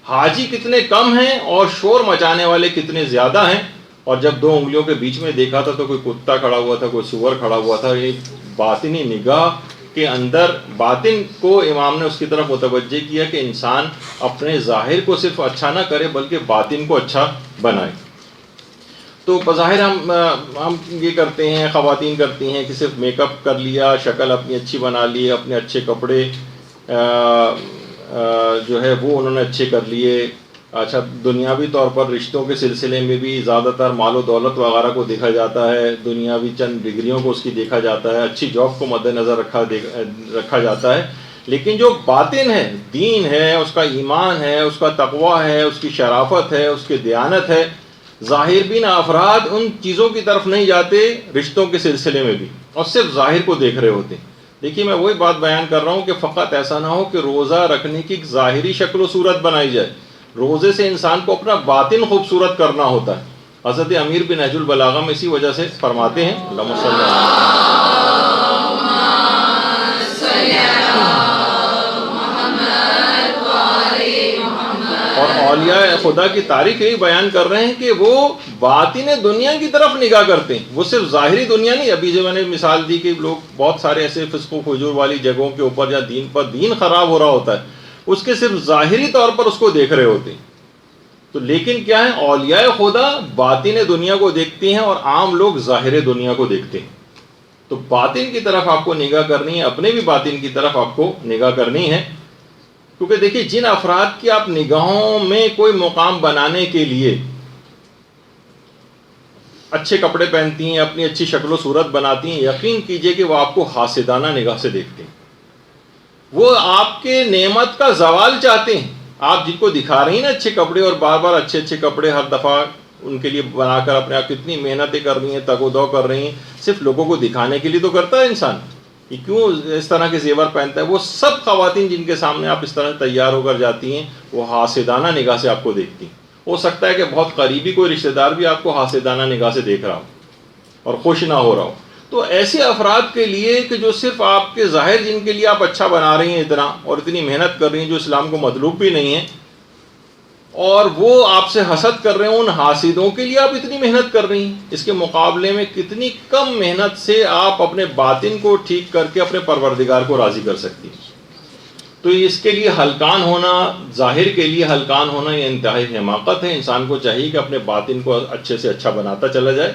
حاجی کتنے کم ہیں اور شور مچانے والے کتنے زیادہ ہیں۔ اور جب دو انگلیوں کے بیچ میں دیکھا تھا تو کوئی کتا کھڑا ہوا تھا، کوئی سور کھڑا ہوا تھا۔ یہ باطنی نگاہ کے اندر باطن کو امام نے اس کی طرف متوجہ کیا کہ انسان اپنے ظاہر کو صرف اچھا نہ کرے بلکہ باطن کو اچھا بنائے۔ تو بظاہر ہم یہ کرتے ہیں، خواتین کرتی ہیں کہ صرف میک اپ کر لیا، شکل اپنی اچھی بنا لی، اپنے اچھے کپڑے جو ہے وہ انہوں نے اچھے کر لیے۔ اچھا دنیاوی طور پر رشتوں کے سلسلے میں بھی زیادہ تر مال و دولت وغیرہ کو دیکھا جاتا ہے، دنیاوی چند ڈگریوں کو اس کی دیکھا جاتا ہے، اچھی جاب کو مد نظر رکھا جاتا ہے، لیکن جو باطن ہے، دین ہے، اس کا ایمان ہے، اس کا تقوی ہے، اس کی شرافت ہے، اس کی دیانت ہے، ظاہر بین افراد ان چیزوں کی طرف نہیں جاتے رشتوں کے سلسلے میں بھی، اور صرف ظاہر کو دیکھ رہے ہوتے ہیں۔ دیکھیے میں وہی بات بیان کر رہا ہوں کہ فقط ایسا نہ ہو کہ روزہ رکھنے کی ظاہری شکل و صورت بنائی جائے، روزے سے انسان کو اپنا باطن خوبصورت کرنا ہوتا ہے۔ حضرت امیر بن نہج البلاغہ میں اسی وجہ سے فرماتے ہیں اللہم صلی اور اولیاء خدا کی تاریخ یہی بیان کر رہے ہیں کہ وہ باطن دنیا کی طرف نگاہ کرتے ہیں، وہ صرف ظاہری دنیا نہیں۔ ابھی جو میں نے مثال دی کہ لوگ بہت سارے ایسے فسق و فجور والی جگہوں کے اوپر یا دین خراب ہو رہا ہوتا ہے، اس کے صرف ظاہری طور پر اس کو دیکھ رہے ہوتے ہیں۔ تو لیکن کیا ہے، اولیاء خدا باطن دنیا کو دیکھتے ہیں اور عام لوگ ظاہر دنیا کو دیکھتے ہیں۔ تو باطن کی طرف آپ کو نگاہ کرنی ہے، اپنے بھی باطن کی طرف آپ کو نگاہ کرنی ہے، کیونکہ دیکھیے جن افراد کی آپ نگاہوں میں کوئی مقام بنانے کے لیے اچھے کپڑے پہنتی ہیں، اپنی اچھی شکل و صورت بناتی ہیں، یقین کیجئے کہ وہ آپ کو حاسدانہ نگاہ سے دیکھتے ہیں، وہ آپ کے نعمت کا زوال چاہتے ہیں۔ آپ جن کو دکھا رہی ہیں نا اچھے کپڑے، اور بار بار اچھے اچھے کپڑے ہر دفعہ ان کے لیے بنا کر اپنے آپ کتنی محنتیں کر رہی ہیں، تگ و دو کر رہی ہیں، صرف لوگوں کو دکھانے کے لیے تو کرتا ہے انسان، یہ کیوں اس طرح کے زیور پہنتا ہے؟ وہ سب خواتین جن کے سامنے آپ اس طرح تیار ہو کر جاتی ہیں، وہ حاسدانہ نگاہ سے آپ کو دیکھتی ہیں۔ ہو سکتا ہے کہ بہت قریبی کوئی رشتہ دار بھی آپ کو حاسدانہ نگاہ سے دیکھ رہا ہو اور خوش نہ ہو رہا ہو۔ تو ایسے افراد کے لیے کہ جو صرف آپ کے ظاہر، جن کے لیے آپ اچھا بنا رہی ہیں اتنا اور اتنی محنت کر رہی ہیں، جو اسلام کو مطلوب بھی نہیں ہے، اور وہ آپ سے حسد کر رہے ہیں، ان حاسدوں کے لیے آپ اتنی محنت کر رہی ہیں، اس کے مقابلے میں کتنی کم محنت سے آپ اپنے باطن کو ٹھیک کر کے اپنے پروردگار کو راضی کر سکتی ہیں۔ تو اس کے لیے ہلکان ہونا، ظاہر کے لیے ہلکان ہونا، یہ انتہائی حماقت ہے۔ انسان کو چاہیے کہ اپنے باطن کو اچھے سے اچھا بناتا چلا جائے،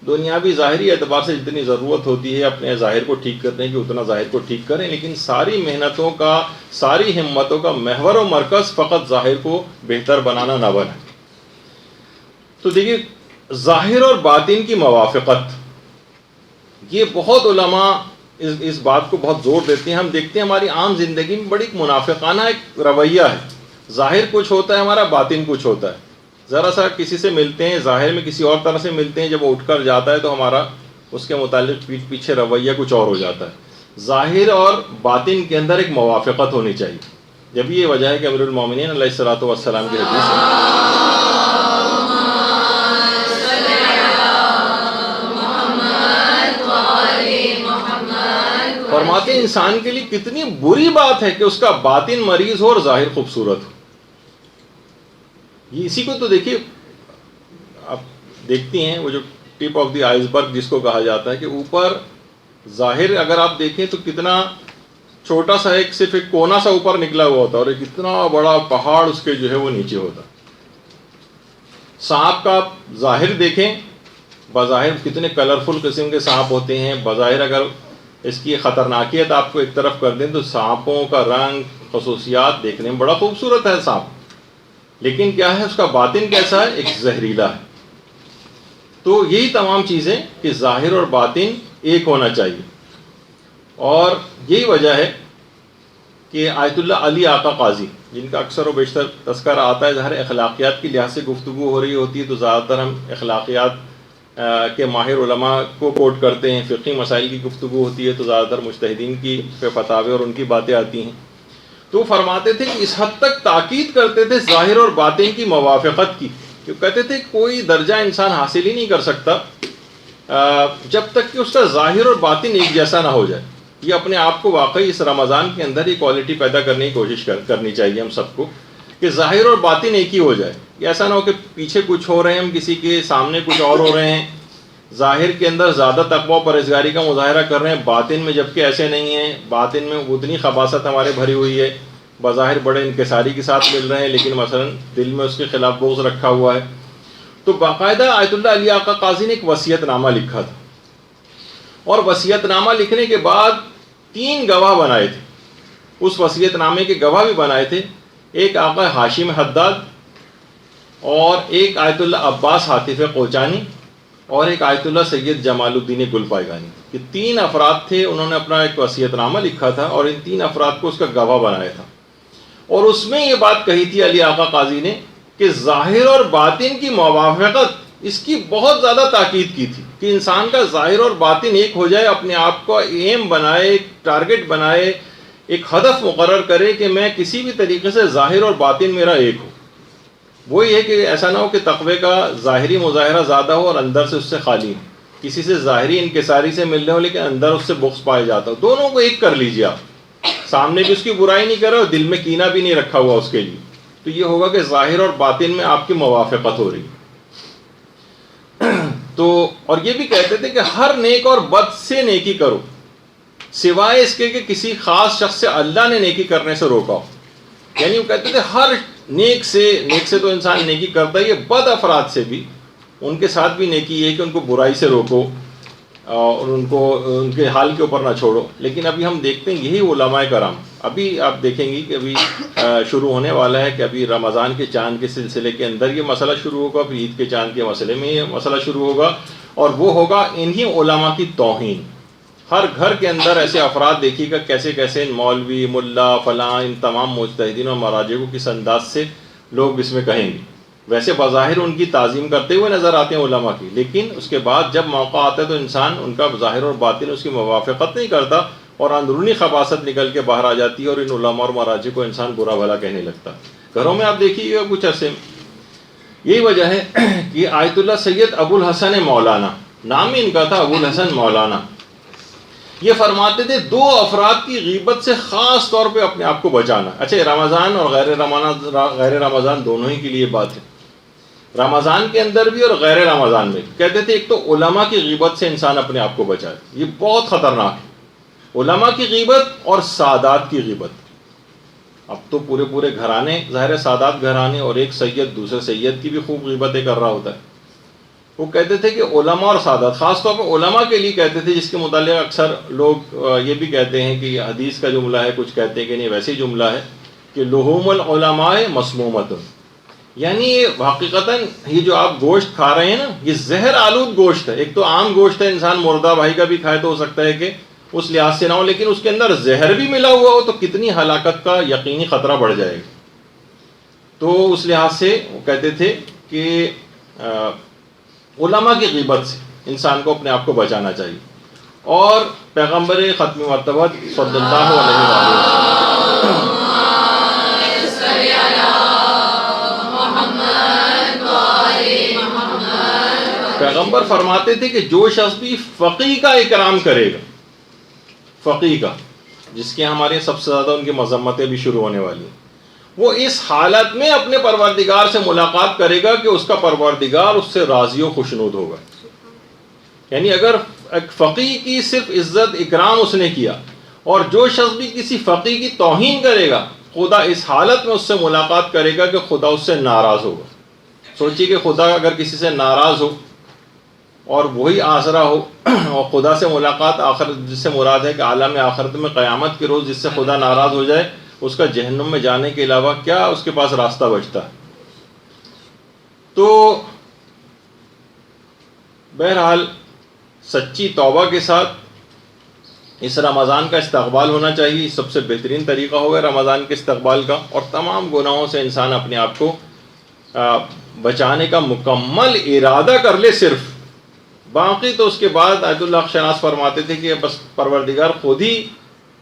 دنیاوی ظاہری اعتبار سے جتنی ضرورت ہوتی ہے اپنے ظاہر کو ٹھیک کرنے کی اتنا ظاہر کو ٹھیک کریں، لیکن ساری محنتوں کا، ساری ہمتوں کا محور و مرکز فقط ظاہر کو بہتر بنانا نہ بنے۔ تو دیکھیے ظاہر اور باطن کی موافقت، یہ بہت علماء اس بات کو بہت زور دیتے ہیں. ہم دیکھتے ہیں ہماری عام زندگی میں بڑی منافقانہ ایک رویہ ہے. ظاہر کچھ ہوتا ہے ہمارا، باطن کچھ ہوتا ہے. ذرا سا کسی سے ملتے ہیں، ظاہر میں کسی اور طرح سے ملتے ہیں، جب وہ اٹھ کر جاتا ہے تو ہمارا اس کے متعلق پیچھے رویہ کچھ اور ہو جاتا ہے. ظاہر اور باطن کے اندر ایک موافقت ہونی چاہیے. جب یہ وجہ ہے کہ امیر المومنین علیہ الصلوۃ والسلام کی حدیث ہے فرماتے ہیں انسان کے لیے کتنی بری بات ہے کہ اس کا باطن مریض ہو اور ظاہر خوبصورت ہو. یہ اسی کو تو دیکھیے، آپ دیکھتی ہیں وہ جو ٹپ آف دی آئس برگ جس کو کہا جاتا ہے، کہ اوپر ظاہر اگر آپ دیکھیں تو کتنا چھوٹا سا صرف ایک کونا سا اوپر نکلا ہوا ہوتا ہے، اور ایک اتنا بڑا پہاڑ اس کے جو ہے وہ نیچے ہوتا. سانپ کا آپ ظاہر دیکھیں، بظاہر کتنے کلرفل قسم کے سانپ ہوتے ہیں. بظاہر اگر اس کی خطرناکیت آپ کو ایک طرف کر دیں تو سانپوں کا رنگ، خصوصیات دیکھنے میں بڑا خوبصورت ہے سانپ. لیکن کیا ہے اس کا باطن کیسا ہے؟ ایک زہریلا ہے. تو یہی تمام چیزیں کہ ظاہر اور باطن ایک ہونا چاہیے. اور یہی وجہ ہے کہ آیت اللہ علی آقا قاضی، جن کا اکثر و بیشتر تذکرہ آتا ہے، ظاہر اخلاقیات کی لحاظ سے گفتگو ہو رہی ہوتی ہے تو زیادہ تر ہم اخلاقیات کے ماہر علماء کو کوٹ کرتے ہیں. فقہی مسائل کی گفتگو ہوتی ہے تو زیادہ تر مجتہدین کی فتاوے اور ان کی باتیں آتی ہیں. تو فرماتے تھے کہ اس حد تک تاکید کرتے تھے ظاہر اور باطن کی موافقت کی، کہ کہتے تھے کوئی درجہ انسان حاصل ہی نہیں کر سکتا جب تک کہ اس کا ظاہر اور باطن ایک جیسا نہ ہو جائے. یہ اپنے آپ کو واقعی اس رمضان کے اندر ہی کوالٹی پیدا کرنے کی کوشش کرنی چاہیے ہم سب کو، کہ ظاہر اور باطن ایک ہی ہو جائے. ایسا نہ ہو کہ پیچھے کچھ ہو رہے ہیں ہم کسی کے، سامنے کچھ اور ہو رہے ہیں. ظاہر کے اندر زیادہ تقویٰ و پرہیزگاری کا مظاہرہ کر رہے ہیں، باطن میں جبکہ ایسے نہیں ہیں. باطن میں اتنی خباثت ہمارے بھری ہوئی ہے، بظاہر بڑے انکساری کے ساتھ مل رہے ہیں لیکن مثلا دل میں اس کے خلاف بغض رکھا ہوا ہے. تو باقاعدہ آیت اللہ علی آقا قاضی نے ایک وصیت نامہ لکھا تھا، اور وصیت نامہ لکھنے کے بعد 3 گواہ بنائے تھے. اس وصیت نامے کے گواہ بھی بنائے تھے، ایک آقا ہاشم حداد، اور ایک آیت اللہ عباس حاطف کوچانی، اور ایک آیت اللہ سید جمال الدین گلپائگانی. یہ 3 افراد تھے. انہوں نے اپنا ایک وصیت نامہ لکھا تھا اور ان 3 افراد کو اس کا گواہ بنایا تھا. اور اس میں یہ بات کہی تھی علی آقا قاضی نے کہ ظاہر اور باطن کی موافقت، اس کی بہت زیادہ تاکید کی تھی کہ انسان کا ظاہر اور باطن ایک ہو جائے. اپنے آپ کو ایم بنائے، ایک ٹارگٹ بنائے، ایک ہدف مقرر کرے کہ میں کسی بھی طریقے سے ظاہر اور باطن میرا ایک ہو. وہی ہے کہ ایسا نہ ہو کہ تقوی کا ظاہری مظاہرہ زیادہ ہو اور اندر سے اس سے خالی ہو. کسی سے ظاہری انکساری سے مل رہے ہو لیکن اندر اس سے بغض پائے جاتا ہو. دونوں کو ایک کر لیجیے آپ. سامنے بھی اس کی برائی نہیں کر رہے اور دل میں کینہ بھی نہیں رکھا ہوا اس کے لیے. تو یہ ہوگا کہ ظاہر اور باطن میں آپ کی موافقت ہو رہی. تو اور یہ بھی کہتے تھے کہ ہر نیک اور بد سے نیکی کرو، سوائے اس کے کہ کسی خاص شخص سے اللہ نے نیکی کرنے سے روکا ہو. یعنی وہ کہتے تھے ہر نیک سے تو انسان نیکی کرتا ہے، یہ بد افراد سے بھی، ان کے ساتھ بھی نیکی یہ ہے کہ ان کو برائی سے روکو اور ان کے حال کے اوپر نہ چھوڑو. لیکن ابھی ہم دیکھتے ہیں یہی علماء کرام، ابھی آپ دیکھیں گی کہ ابھی شروع ہونے والا ہے کہ ابھی رمضان کے چاند کے سلسلے کے اندر یہ مسئلہ شروع ہوگا، پھر عید کے چاند کے مسئلے میں یہ مسئلہ شروع ہوگا، اور وہ ہوگا انہی علماء کی توہین. ہر گھر کے اندر ایسے افراد دیکھیے گا کیسے کیسے مولوی، ملا، فلاں، ان تمام مجتہدین اور مراجع کو کس انداز سے لوگ اس میں کہیں گے. ویسے بظاہر ان کی تعظیم کرتے ہوئے نظر آتے ہیں علماء کی، لیکن اس کے بعد جب موقع آتا ہے تو انسان ان کا ظاہر اور باطن اس کی موافقت نہیں کرتا اور اندرونی خباثت نکل کے باہر آ جاتی ہے اور ان علماء اور مراجع کو انسان برا بھلا کہنے لگتا. گھروں میں آپ دیکھیے گا کچھ عرصے میں. یہی وجہ ہے کہ آیت اللہ سید ابو الحسن مولانا، نام ہی ان کا تھا ابو الحسن مولانا، یہ فرماتے تھے 2 افراد کی غیبت سے خاص طور پہ اپنے آپ کو بچانا. اچھا، رمضان اور غیر رمضان دونوں ہی کے لیے بات ہے. رمضان کے اندر بھی اور غیر رمضان میں کہتے تھے ایک تو علماء کی غیبت سے انسان اپنے آپ کو بچائے، یہ بہت خطرناک ہے. علماء کی غیبت اور سادات کی غیبت. اب تو پورے گھرانے، ظاہر سادات گھرانے، اور ایک سید دوسرے سید کی بھی خوب غیبتیں کر رہا ہوتا ہے. وہ کہتے تھے کہ علماء اور سادات، خاص طور پر علماء کے لیے کہتے تھے، جس کے متعلق اکثر لوگ یہ بھی کہتے ہیں کہ یہ حدیث کا جملہ ہے، کچھ کہتے ہیں کہ نہیں ویسے ہی جملہ ہے کہ لحوم العلماء مسمومۃ. یعنی یہ حقیقتاً یہ جو آپ گوشت کھا رہے ہیں نا، یہ زہر آلود گوشت ہے. ایک تو عام گوشت ہے، انسان مردہ بھائی کا بھی کھائے تو ہو سکتا ہے کہ اس لحاظ سے نہ ہو، لیکن اس کے اندر زہر بھی ملا ہوا ہو تو کتنی ہلاکت کا یقینی خطرہ بڑھ جائے گا۔ تو اس لحاظ سے وہ کہتے تھے کہ علماء کی غیبت سے انسان کو اپنے آپ کو بچانا چاہیے، اور پیغمبر ختم مرتبہ صلی اللہ علیہ وسلم پیغمبر فرماتے تھے کہ جو شخص بھی فقیہ کا اکرام کرے گا، فقیہ کا، جس کے ہمارے سب سے زیادہ ان کی مذمتیں بھی شروع ہونے والی ہیں، وہ اس حالت میں اپنے پروردگار سے ملاقات کرے گا کہ اس کا پروردگار اس سے راضی و خوشنود ہوگا۔ یعنی اگر ایک فقیہ کی صرف عزت اکرام اس نے کیا، اور جو شخص بھی کسی فقیہ کی توہین کرے گا، خدا اس حالت میں اس سے ملاقات کرے گا کہ خدا اس سے ناراض ہوگا۔ سوچیے کہ خدا اگر کسی سے ناراض ہو اور وہی آسرا ہو، اور خدا سے ملاقات آخرت، جس سے مراد ہے کہ عالم آخرت میں قیامت کے روز جس سے خدا ناراض ہو جائے، اس کا جہنم میں جانے کے علاوہ کیا اس کے پاس راستہ بچتا ہے؟ تو بہرحال سچی توبہ کے ساتھ اس رمضان کا استقبال ہونا چاہیے۔ سب سے بہترین طریقہ ہوگا رمضان کے استقبال کا، اور تمام گناہوں سے انسان اپنے آپ کو بچانے کا مکمل ارادہ کر لے صرف، باقی تو اس کے بعد آیت اللہ شناس فرماتے تھے کہ بس پروردگار خود ہی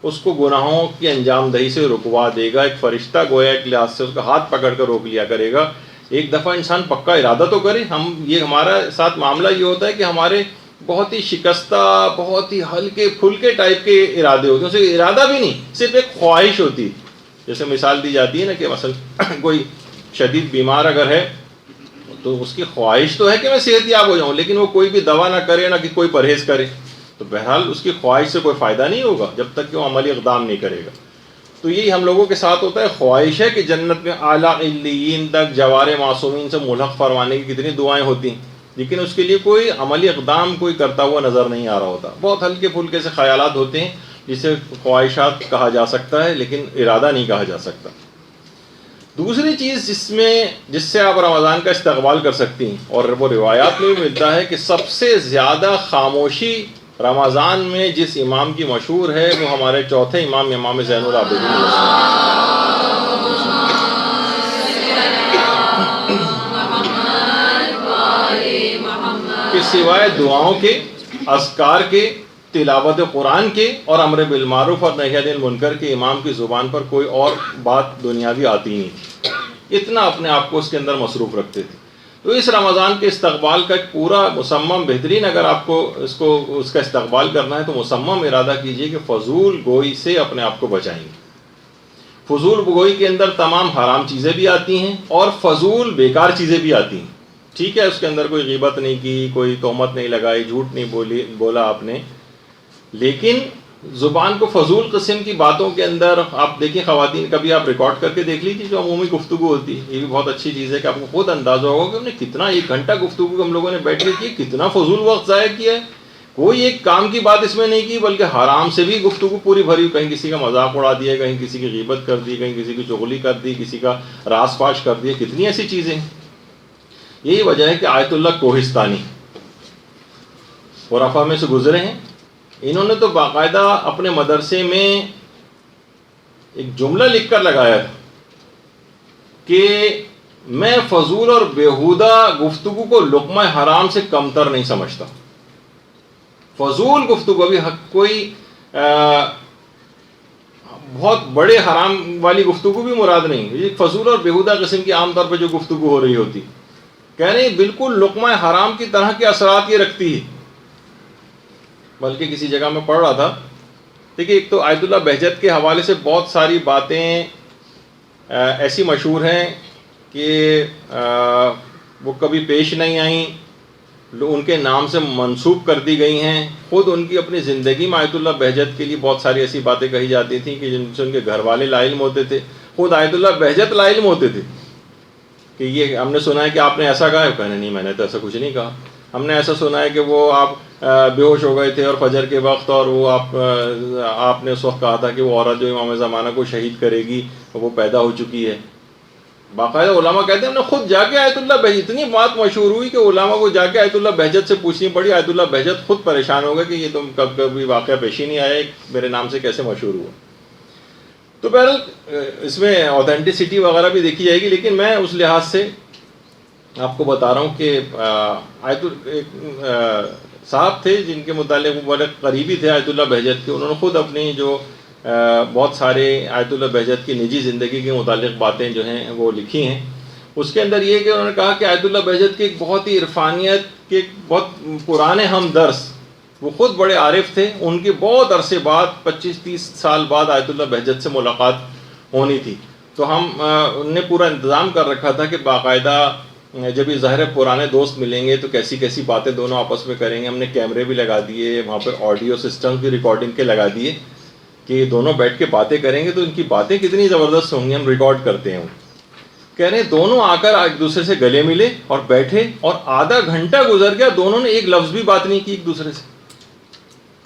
اس کو گناہوں کی انجام دہی سے رکوا دے گا۔ ایک فرشتہ گویا ایک لحاظ سے اس کا ہاتھ پکڑ کر روک لیا کرے گا۔ ایک دفعہ انسان پکا ارادہ تو کرے۔ یہ ہمارا ساتھ معاملہ یہ ہوتا ہے کہ ہمارے بہت ہی شکستہ، بہت ہی ہلکے پھلکے ٹائپ کے ارادے ہوتے ہیں، اسے ارادہ بھی نہیں، صرف ایک خواہش ہوتی ہے۔ جیسے مثال دی جاتی ہے نا کہ مثلا کوئی شدید بیمار اگر ہے تو اس کی خواہش تو ہے کہ میں صحت یاب ہو جاؤں، لیکن وہ کوئی بھی دوا نہ کرے، نہ کہ کوئی پرہیز کرے، تو بہرحال اس کی خواہش سے کوئی فائدہ نہیں ہوگا جب تک کہ وہ عملی اقدام نہیں کرے گا۔ تو یہی ہم لوگوں کے ساتھ ہوتا ہے، خواہش ہے کہ جنت میں اعلیٰ علیین تک جوار معصومین سے ملحق فرمانے کی کتنی دعائیں ہوتی ہیں، لیکن اس کے لیے کوئی عملی اقدام کوئی کرتا ہوا نظر نہیں آ رہا ہوتا۔ بہت ہلکے پھلکے سے خیالات ہوتے ہیں جسے خواہشات کہا جا سکتا ہے، لیکن ارادہ نہیں کہا جا سکتا۔ دوسری چیز جس سے آپ رمضان کا استقبال کر سکتی ہیں، اور وہ روایات میں بھی ملتا ہے کہ سب سے زیادہ خاموشی رمضان میں جس امام کی مشہور ہے وہ ہمارے چوتھے امام، امام زین العابدین کے سوائے دعاؤں کے، اذکار کے، تلاوت قرآن کے اور امر بالمعروف اور نہی عن المنکر کے امام کی زبان پر کوئی اور بات دنیاوی آتی نہیں تھی۔ اتنا اپنے آپ کو اس کے اندر مصروف رکھتے تھے۔ تو اس رمضان کے استقبال کا ایک پورا مصمم بہترین، اگر آپ کو اس کا استقبال کرنا ہے تو مصمم ارادہ کیجئے کہ فضول گوئی سے اپنے آپ کو بچائیں گے۔ فضول گوئی کے اندر تمام حرام چیزیں بھی آتی ہیں اور فضول بیکار چیزیں بھی آتی ہیں۔ ٹھیک ہے، اس کے اندر کوئی غیبت نہیں کی، کوئی تہمت نہیں لگائی، جھوٹ نہیں بولا آپ نے، لیکن زبان کو فضول قسم کی باتوں کے اندر آپ دیکھیں، خواتین کبھی آپ ریکارڈ کر کے دیکھ لیجیے جو عمومی گفتگو ہوتی ہے، یہ بھی بہت اچھی چیز ہے کہ آپ کو خود اندازہ ہوگا کہ ہم نے کتنا 1 گھنٹہ گفتگو ہم لوگوں نے بیٹھ کے کی، کتنا فضول وقت ضائع کیا ہے۔ کوئی ایک کام کی بات اس میں نہیں کی، بلکہ حرام سے بھی گفتگو پوری بھری، کہیں کسی کا مذاق اڑا دیا، کہیں کسی کی غیبت کر دی، کہیں کسی کی چغلی کر دی، کسی کا راز فاش کر دیا، کتنی ایسی چیزیں ہیں۔ یہی وجہ ہے کہ آیت اللہ کوہستانی خرافہ میں سے گزرے ہیں، انہوں نے تو باقاعدہ اپنے مدرسے میں ایک جملہ لکھ کر لگایا تھا کہ میں فضول اور بیہودہ گفتگو کو لقمہ حرام سے کمتر نہیں سمجھتا۔ فضول گفتگو، ابھی کوئی بہت بڑے حرام والی گفتگو بھی مراد نہیں، یہ فضول اور بیہودہ قسم کی عام طور پہ جو گفتگو ہو رہی ہوتی، کہہ رہے ہیں بالکل لقمہ حرام کی طرح کے اثرات یہ رکھتی ہے۔ بلکہ کسی جگہ میں پڑھ رہا تھا، دیکھیے ایک تو آیت اللہ بہجت کے حوالے سے بہت ساری باتیں ایسی مشہور ہیں کہ وہ کبھی پیش نہیں آئیں، ان کے نام سے منسوب کر دی گئی ہیں۔ خود ان کی اپنی زندگی میں آیت اللہ بہجت کے لیے بہت ساری ایسی باتیں کہی جاتی تھیں کہ جن سے ان کے گھر والے لا علم ہوتے تھے، خود آیت اللہ بہجت لا علم ہوتے تھے کہ یہ ہم نے سنا ہے کہ آپ نے ایسا کہا ہے، کہنے نہیں میں نے تو ایسا کچھ نہیں کہا، ہم نے ایسا سنا ہے کہ وہ آپ بے ہوش ہو گئے تھے اور فجر کے وقت، اور وہ آپ نے اس وقت کہا تھا کہ وہ عورت جو امام زمانہ کو شہید کرے گی وہ پیدا ہو چکی ہے۔ باقاعدہ علماء کہتے ہیں ہم نے خود جا کے آیت اللہ بہجت، اتنی بات مشہور ہوئی کہ علماء کو جا کے آیت اللہ بہجت سے پوچھنی پڑی. آیت اللہ بہجت خود پریشان ہو گئے کہ یہ تم کبھی واقعہ پیش ہی نہیں آیا، میرے نام سے کیسے مشہور ہوا. تو بہرحال اس میں اوتھینٹسٹی وغیرہ بھی دیکھی جائے گی، لیکن میں اس لحاظ سے آپ کو بتا رہا ہوں کہ صاحب تھے جن کے متعلق بڑے قریبی تھے آیت اللہ بہجت کے، انہوں نے خود اپنی جو بہت سارے آیت اللہ بہجت کی نجی زندگی کے متعلق باتیں جو ہیں وہ لکھی ہیں. اس کے اندر یہ کہ انہوں نے کہا کہ آیت اللہ بہجت کے ایک بہت ہی عرفانیت کے بہت پرانے ہمدرس، وہ خود بڑے عارف تھے، ان کے بہت عرصے بعد 25-30 سال بعد آیت اللہ بہجت سے ملاقات ہونی تھی. تو ہم نے پورا انتظام کر رکھا تھا کہ باقاعدہ جب یہ ظاہر پرانے دوست ملیں گے تو کیسی کیسی باتیں دونوں آپس میں کریں گے. ہم نے کیمرے بھی لگا دیے وہاں پہ، آڈیو سسٹم بھی ریکارڈنگ کے لگا دیے کہ یہ دونوں بیٹھ کے باتیں کریں گے تو ان کی باتیں کتنی زبردست ہوں گی. ہم ریکارڈ کرتے ہیں. کہہ رہے ہیں دونوں آ کر ایک دوسرے سے گلے ملے اور بیٹھے، اور آدھا گھنٹہ گزر گیا دونوں نے ایک لفظ بھی بات نہیں کی ایک دوسرے سے.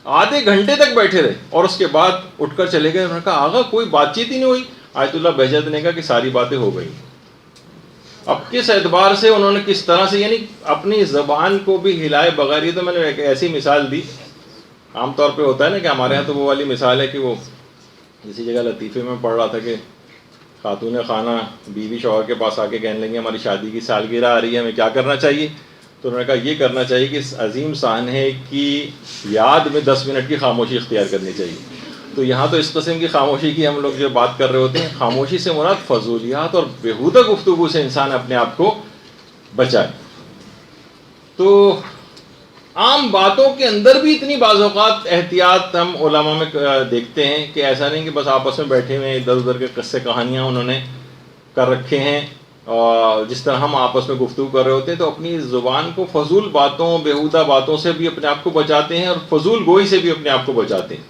آدھے گھنٹے تک بیٹھے رہے اور اس کے بعد اٹھ کر چلے گئے. انہوں نے کہا آغا کوئی بات چیت ہی نہیں ہوئی. آیت اللہ بہجت نے کہا کہ ساری باتیں ہو گئی. اب کس اعتبار سے انہوں نے کس طرح سے، یعنی اپنی زبان کو بھی ہلائے بغیر. یہ تو میں نے ایک ایسی مثال دی، عام طور پہ ہوتا ہے نا کہ ہمارے ہاں تو وہ والی مثال ہے کہ وہ کسی جگہ لطیفے میں پڑھ رہا تھا کہ خاتون خانہ بیوی شوہر کے پاس آ کے کہنے لگی ہماری شادی کی سالگرہ آ رہی ہے، ہمیں کیا کرنا چاہیے؟ تو انہوں نے کہا یہ کرنا چاہیے کہ اس عظیم سانحے کی یاد میں 10 منٹ کی خاموشی اختیار کرنی چاہیے. تو یہاں تو اس قسم کی خاموشی کی ہم لوگ جو بات کر رہے ہوتے ہیں، خاموشی سے مراد فضولیات اور بیہودہ گفتگو سے انسان اپنے آپ کو بچائے. تو عام باتوں کے اندر بھی اتنی بعض اوقات احتیاط ہم علماء میں دیکھتے ہیں کہ ایسا نہیں کہ بس آپس میں بیٹھے ہوئے ادھر ادھر کے قصے کہانیاں انہوں نے کر رکھے ہیں، اور جس طرح ہم آپس میں گفتگو کر رہے ہوتے ہیں تو اپنی زبان کو فضول باتوں بیہودہ باتوں سے بھی اپنے آپ کو بچاتے ہیں اور فضول گوئی سے بھی اپنے آپ کو بچاتے ہیں.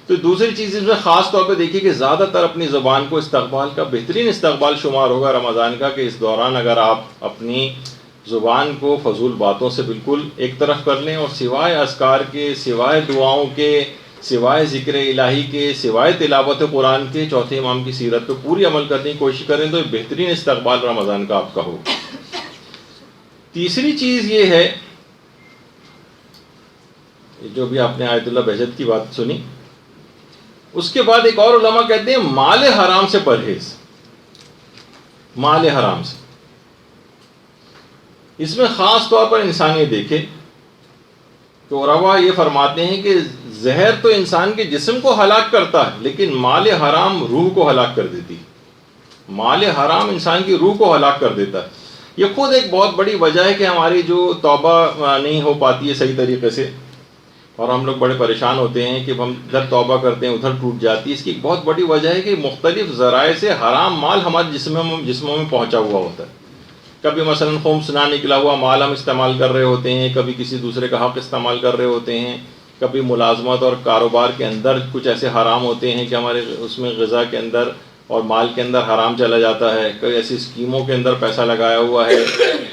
تو دوسری چیز اس میں خاص طور پہ دیکھیے کہ زیادہ تر اپنی زبان کو استقبال کا بہترین استقبال شمار ہوگا رمضان کا، کہ اس دوران اگر آپ اپنی زبان کو فضول باتوں سے بالکل ایک طرف کر لیں اور سوائے اذکار کے، سوائے دعاؤں کے، سوائے ذکر الہی کے، سوائے تلاوت قرآن کے چوتھے امام کی سیرت پہ پوری عمل کرنے کی کوشش کریں تو بہترین استقبال رمضان کا آپ کا ہو. تیسری چیز یہ ہے، جو بھی آپ نے آیت اللہ بہجت کی بات سنی، اس کے بعد ایک اور علماء کہتے ہیں مال حرام سے پرہیز. مال حرام سے، اس میں خاص طور پر انسان یہ دیکھے تو علماء یہ فرماتے ہیں کہ زہر تو انسان کے جسم کو ہلاک کرتا ہے لیکن مال حرام روح کو ہلاک کر دیتی. مال حرام انسان کی روح کو ہلاک کر دیتا ہے. یہ خود ایک بہت بڑی وجہ ہے کہ ہماری جو توبہ نہیں ہو پاتی ہے صحیح طریقے سے، اور ہم لوگ بڑے پریشان ہوتے ہیں کہ ہم ادھر توبہ کرتے ہیں ادھر ٹوٹ جاتی ہے. اس کی ایک بہت بڑی وجہ ہے کہ مختلف ذرائع سے حرام مال ہمارے جسموں میں پہنچا ہوا ہوتا ہے. کبھی مثلا خمس نہ نکلا ہوا مال ہم استعمال کر رہے ہوتے ہیں، کبھی کسی دوسرے کا حق استعمال کر رہے ہوتے ہیں، کبھی ملازمت اور کاروبار کے اندر کچھ ایسے حرام ہوتے ہیں کہ ہمارے اس میں غذا کے اندر اور مال کے اندر حرام چلا جاتا ہے. کئی ایسی اسکیموں کے اندر پیسہ لگایا ہوا ہے.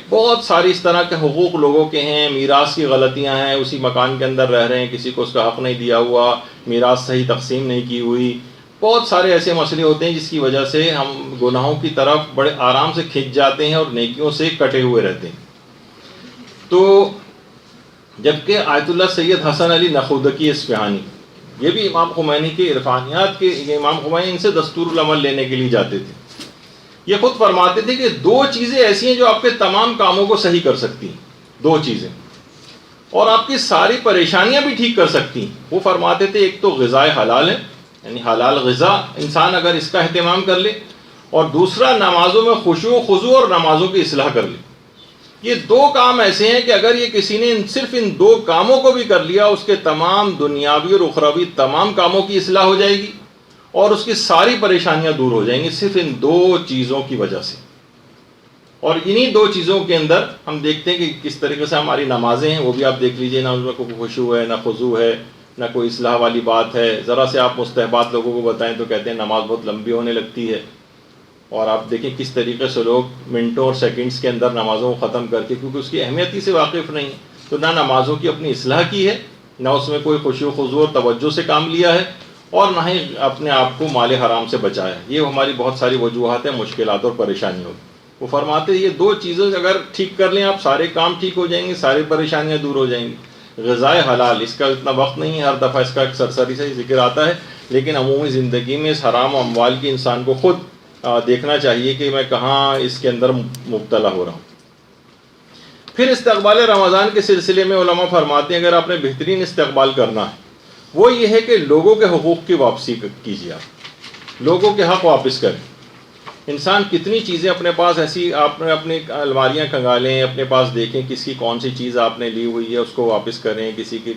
بہت ساری اس طرح کے حقوق لوگوں کے ہیں. میراث کی غلطیاں ہیں، اسی مکان کے اندر رہ رہے ہیں، کسی کو اس کا حق نہیں دیا ہوا، میراث صحیح تقسیم نہیں کی ہوئی. بہت سارے ایسے مسئلے ہوتے ہیں جس کی وجہ سے ہم گناہوں کی طرف بڑے آرام سے کھنچ جاتے ہیں اور نیکیوں سے کٹے ہوئے رہتے ہیں. تو جبکہ آیت اللہ سید حسن علی نخودکی اصفہانی، یہ بھی امام خمینی کے عرفانیات کے، امام خمینی ان سے دستور العمل لینے کے لیے جاتے تھے. یہ خود فرماتے تھے کہ 2 چیزیں ایسی ہیں جو آپ کے تمام کاموں کو صحیح کر سکتی ہیں. 2 چیزیں، اور آپ کی ساری پریشانیاں بھی ٹھیک کر سکتی ہیں. وہ فرماتے تھے ایک تو غذائے حلال ہے، یعنی حلال غذا انسان اگر اس کا اہتمام کر لے، اور دوسرا نمازوں میں خشوع و خضوع اور نمازوں کی اصلاح کر لے. یہ 2 کام ایسے ہیں کہ اگر یہ کسی نے صرف ان 2 کاموں کو بھی کر لیا، اس کے تمام دنیاوی اور اخروی تمام کاموں کی اصلاح ہو جائے گی اور اس کی ساری پریشانیاں دور ہو جائیں گی صرف ان 2 چیزوں کی وجہ سے. اور انہی 2 چیزوں کے اندر ہم دیکھتے ہیں کہ کس طریقے سے ہماری نمازیں ہیں، وہ بھی آپ دیکھ لیجئے، نہ اس میں کوئی خشوع ہے، نہ خضوع ہے، نہ کوئی اصلاح والی بات ہے. ذرا سے آپ مستحبات لوگوں کو بتائیں تو کہتے ہیں نماز بہت لمبی ہونے لگتی ہے. اور آپ دیکھیں کس طریقے سے لوگ منٹوں اور سیکنڈز کے اندر نمازوں کو ختم کر کے، کیونکہ اس کی اہمیت ہی سے واقف نہیں، تو نہ نمازوں کی اپنی اصلاح کی ہے، نہ اس میں کوئی خشوع و خضوع اور توجہ سے کام لیا ہے، اور نہ ہی اپنے آپ کو مال حرام سے بچایا. یہ ہماری بہت ساری وجوہات ہیں مشکلات اور پریشانیوں کی. وہ فرماتے ہیں یہ دو چیزیں اگر ٹھیک کر لیں آپ سارے کام ٹھیک ہو جائیں گے, ساری پریشانیاں دور ہو جائیں گی. غذائے حلال, اس کا اتنا وقت نہیں ہے, ہر دفعہ اس کا ایک سرسری سے ذکر آتا ہے, لیکن عمومی زندگی میں اس حرام اموال کی انسان کو خود دیکھنا چاہیے کہ میں کہاں اس کے اندر مبتلا ہو رہا ہوں. پھر استقبال رمضان کے سلسلے میں علماء فرماتے ہیں اگر آپ نے بہترین استقبال کرنا ہے وہ یہ ہے کہ لوگوں کے حقوق کی واپسی کیجیے, آپ لوگوں کے حق واپس کریں. انسان کتنی چیزیں اپنے پاس ایسی, آپ نے اپنی الماریاں کھنگالیں, اپنے پاس دیکھیں کس کی کون سی چیز آپ نے لی ہوئی ہے اس کو واپس کریں, کسی کی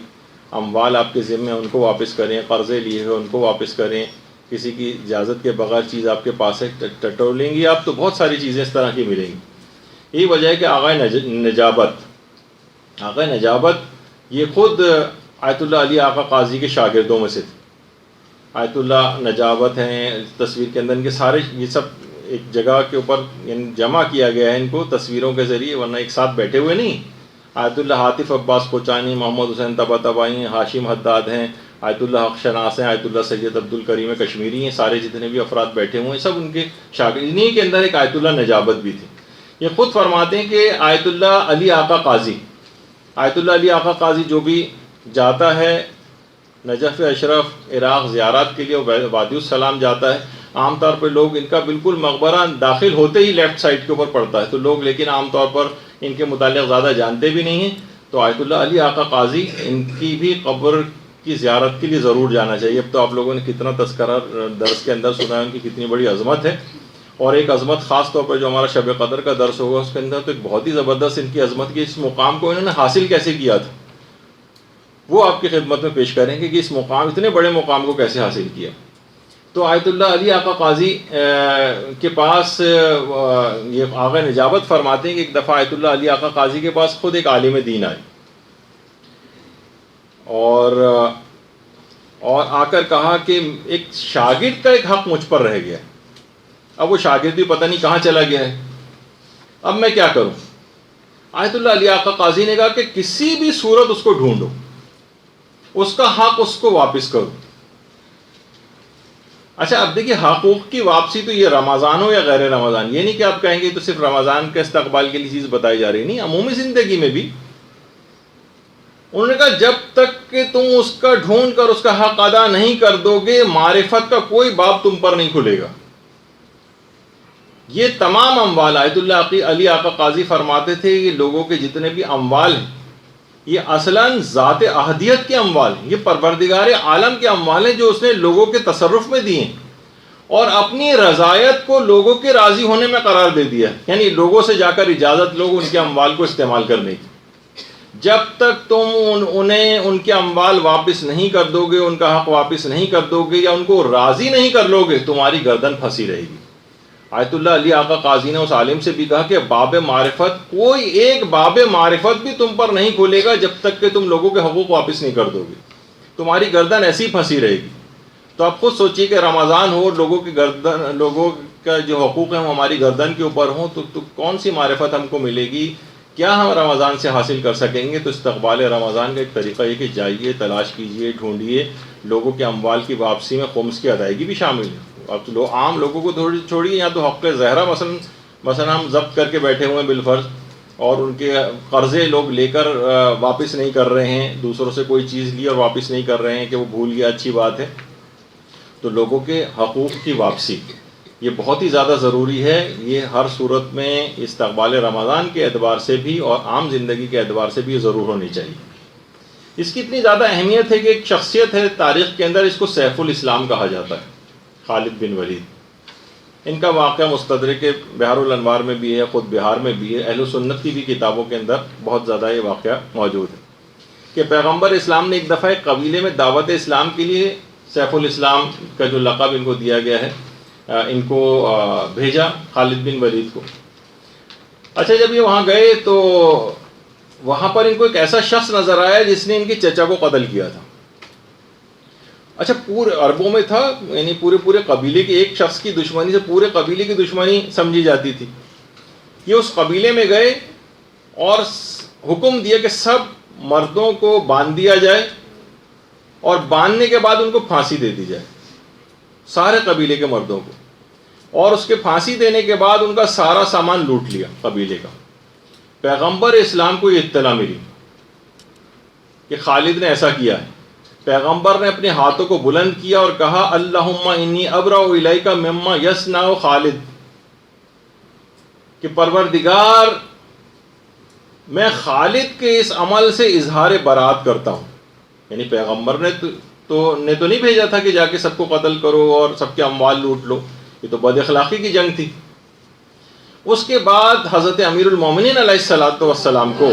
اموال آپ کے ذمے ہیں ان کو واپس کریں, قرضے لیے ہوئے ان کو واپس کریں, کسی کی اجازت کے بغیر چیز آپ کے پاس ہے ٹٹولیں گی آپ تو بہت ساری چیزیں اس طرح کی ملیں گی. یہی وجہ ہے کہ آقا نجابت یہ خود آیت اللہ علی آقا قاضی کے شاگردوں میں سے تھے. آیت اللہ نجابت ہیں تصویر کے اندر, ان کے سارے یہ سب ایک جگہ کے اوپر جمع کیا گیا ہے ان کو تصویروں کے ذریعے, ورنہ ایک ساتھ بیٹھے ہوئے نہیں. آیت اللہ عاطف عباس کوچانی, محمد حسین طباطبائی ہیں, ہاشم حداد ہیں, آیت اللہ حق شناس ہیں, آیت اللہ سید عبد الکریم کشمیری ہیں, سارے جتنے بھی افراد بیٹھے ہوئے ہیں سب ان کے شاگرد. انہیں کے اندر ایک آیت اللہ نجابت بھی تھی. یہ خود فرماتے ہیں کہ آیت اللہ علی آقا قاضی, آیت اللہ علی آقا قاضی جو بھی جاتا ہے نجف اشرف عراق زیارات کے لیے, وادی السلام جاتا ہے, عام طور پہ لوگ ان کا بالکل مقبرہ داخل ہوتے ہی لیفٹ سائڈ کے اوپر پڑتا ہے, تو لوگ لیکن عام طور پر ان کے متعلق زیادہ جانتے بھی نہیں ہیں. تو آیت اللہ علی آقا قاضی ان کی بھی قبر کی زیارت کے لیے ضرور جانا چاہیے. اب تو آپ لوگوں نے کتنا تذکرہ درس کے اندر سنا ہے ان کی کتنی بڑی عظمت ہے, اور ایک عظمت خاص طور پر جو ہمارا شب قدر کا درس ہوگا اس کے اندر تو ایک بہت ہی زبردست ان کی عظمت کی, اس مقام کو انہوں نے حاصل کیسے کیا تھا وہ آپ کی خدمت میں پیش کریں گے کہ اس مقام, اتنے بڑے مقام کو کیسے حاصل کیا. تو آیت اللہ علی آقا قاضی کے پاس یہ آقا نجابت فرماتے ہیں کہ ایک دفعہ آیت اللہ علی آقا قاضی کے پاس خود ایک عالم دین آئے اور آ کر کہا کہ ایک شاگرد کا ایک حق مجھ پر رہ گیا. اب وہ شاگرد بھی پتہ نہیں کہاں چلا گیا ہے, اب میں کیا کروں. آیت اللہ علی آقا قاضی نے کہا کہ کسی بھی صورت اس کو ڈھونڈو, اس کا حق اس کو واپس کرو. اچھا اب دیکھیے حقوق کی واپسی تو یہ رمضان ہو یا غیر رمضان, یہ نہیں کہ آپ کہیں گے تو صرف رمضان کے استقبال کے لیے چیز بتائی جا رہی, نہیں, عمومی زندگی میں بھی انہوں نے کہا جب تک کہ تم اس کا ڈھونڈ کر اس کا حق ادا نہیں کر دو گے معرفت کا کوئی باب تم پر نہیں کھلے گا. یہ تمام اموال, آیت اللہ علی آقا قاضی فرماتے تھے کہ لوگوں کے جتنے بھی اموال ہیں یہ اصلاً ذات احدیت کے اموال ہیں, یہ پروردگار عالم کے اموال ہیں جو اس نے لوگوں کے تصرف میں دیے اور اپنی رضایت کو لوگوں کے راضی ہونے میں قرار دے دیا, یعنی لوگوں سے جا کر اجازت لوگ ان کے اموال کو استعمال کرنے کی. جب تک تم انہیں ان کے اموال واپس نہیں کر دو گے, ان کا حق واپس نہیں کر دو گے یا ان کو راضی نہیں کر لو گے, تمہاری گردن پھنسی رہے گی. آیت اللہ علی آقا قاضی نے اس عالم سے بھی کہا کہ باب معرفت, کوئی ایک باب معرفت بھی تم پر نہیں کھولے گا جب تک کہ تم لوگوں کے حقوق واپس نہیں کر دو گے, تمہاری گردن ایسی پھنسی رہے گی. تو آپ خود سوچیے کہ رمضان ہو, لوگوں کی گردن, لوگوں کا جو حقوق ہیں وہ ہماری گردن کے اوپر ہوں, تو کون سی معرفت ہم کو ملے گی, کیا ہم رمضان سے حاصل کر سکیں گے. تو استقبال رمضان کا ایک طریقہ یہ کہ جائیے, تلاش کیجیے, ڈھونڈیے, لوگوں کے اموال کی واپسی میں خمس کی ادائیگی بھی شامل ہے. اب تو عام لوگوں کو چھوڑیے, یا تو حق زہرہ مثلا ہم ضبط کر کے بیٹھے ہوئے ہیں بالفرض, اور ان کے قرضے لوگ لے کر واپس نہیں کر رہے ہیں, دوسروں سے کوئی چیز لی اور واپس نہیں کر رہے ہیں کہ وہ بھول گیا, اچھی بات ہے. تو لوگوں کے حقوق کی واپسی یہ بہت ہی زیادہ ضروری ہے. یہ ہر صورت میں استقبال رمضان کے اعتبار سے بھی اور عام زندگی کے اعتبار سے بھی یہ ضرور ہونی چاہیے. اس کی اتنی زیادہ اہمیت ہے کہ ایک شخصیت ہے تاریخ کے اندر, اس کو سیف الاسلام کہا جاتا ہے, خالد بن ولید. ان کا واقعہ مستدرک بحار الانوار میں بھی ہے, خود بہار میں بھی ہے, اہل سنت کی بھی کتابوں کے اندر بہت زیادہ یہ واقعہ موجود ہے کہ پیغمبر اسلام نے ایک دفعہ ایک قبیلے میں دعوت اسلام کے لیے سیف الاسلام کا جو لقب ان کو دیا گیا ہے ان کو بھیجا, خالد بن ولید کو. اچھا جب یہ وہاں گئے تو وہاں پر ان کو ایک ایسا شخص نظر آیا جس نے ان کے چچا کو قتل کیا تھا. اچھا پورے عربوں میں تھا, یعنی پورے قبیلے کے ایک شخص کی دشمنی سے پورے قبیلے کی دشمنی سمجھی جاتی تھی. یہ اس قبیلے میں گئے اور حکم دیا کہ سب مردوں کو باندھ دیا جائے اور باندھنے کے بعد ان کو پھانسی دے دی جائے، سارے قبیلے کے مردوں کو، اور اس کے پھانسی دینے کے بعد ان کا سارا سامان لوٹ لیا قبیلے کا۔ پیغمبر اسلام کو یہ اطلاع ملی کہ خالد نے ایسا کیا ہے۔ پیغمبر نے اپنے ہاتھوں کو بلند کیا اور کہا اللہم انی ابرأ الیک مما یصنع خالد، کہ پروردگار میں خالد کے اس عمل سے اظہار برات کرتا ہوں۔ یعنی پیغمبر نے تو نہیں بھیجا تھا کہ جا کے سب کو قتل کرو اور سب کے اموال لوٹ لو، یہ تو بد اخلاقی کی جنگ تھی۔ اس کے بعد حضرت امیر المومنین علیہ السلام کو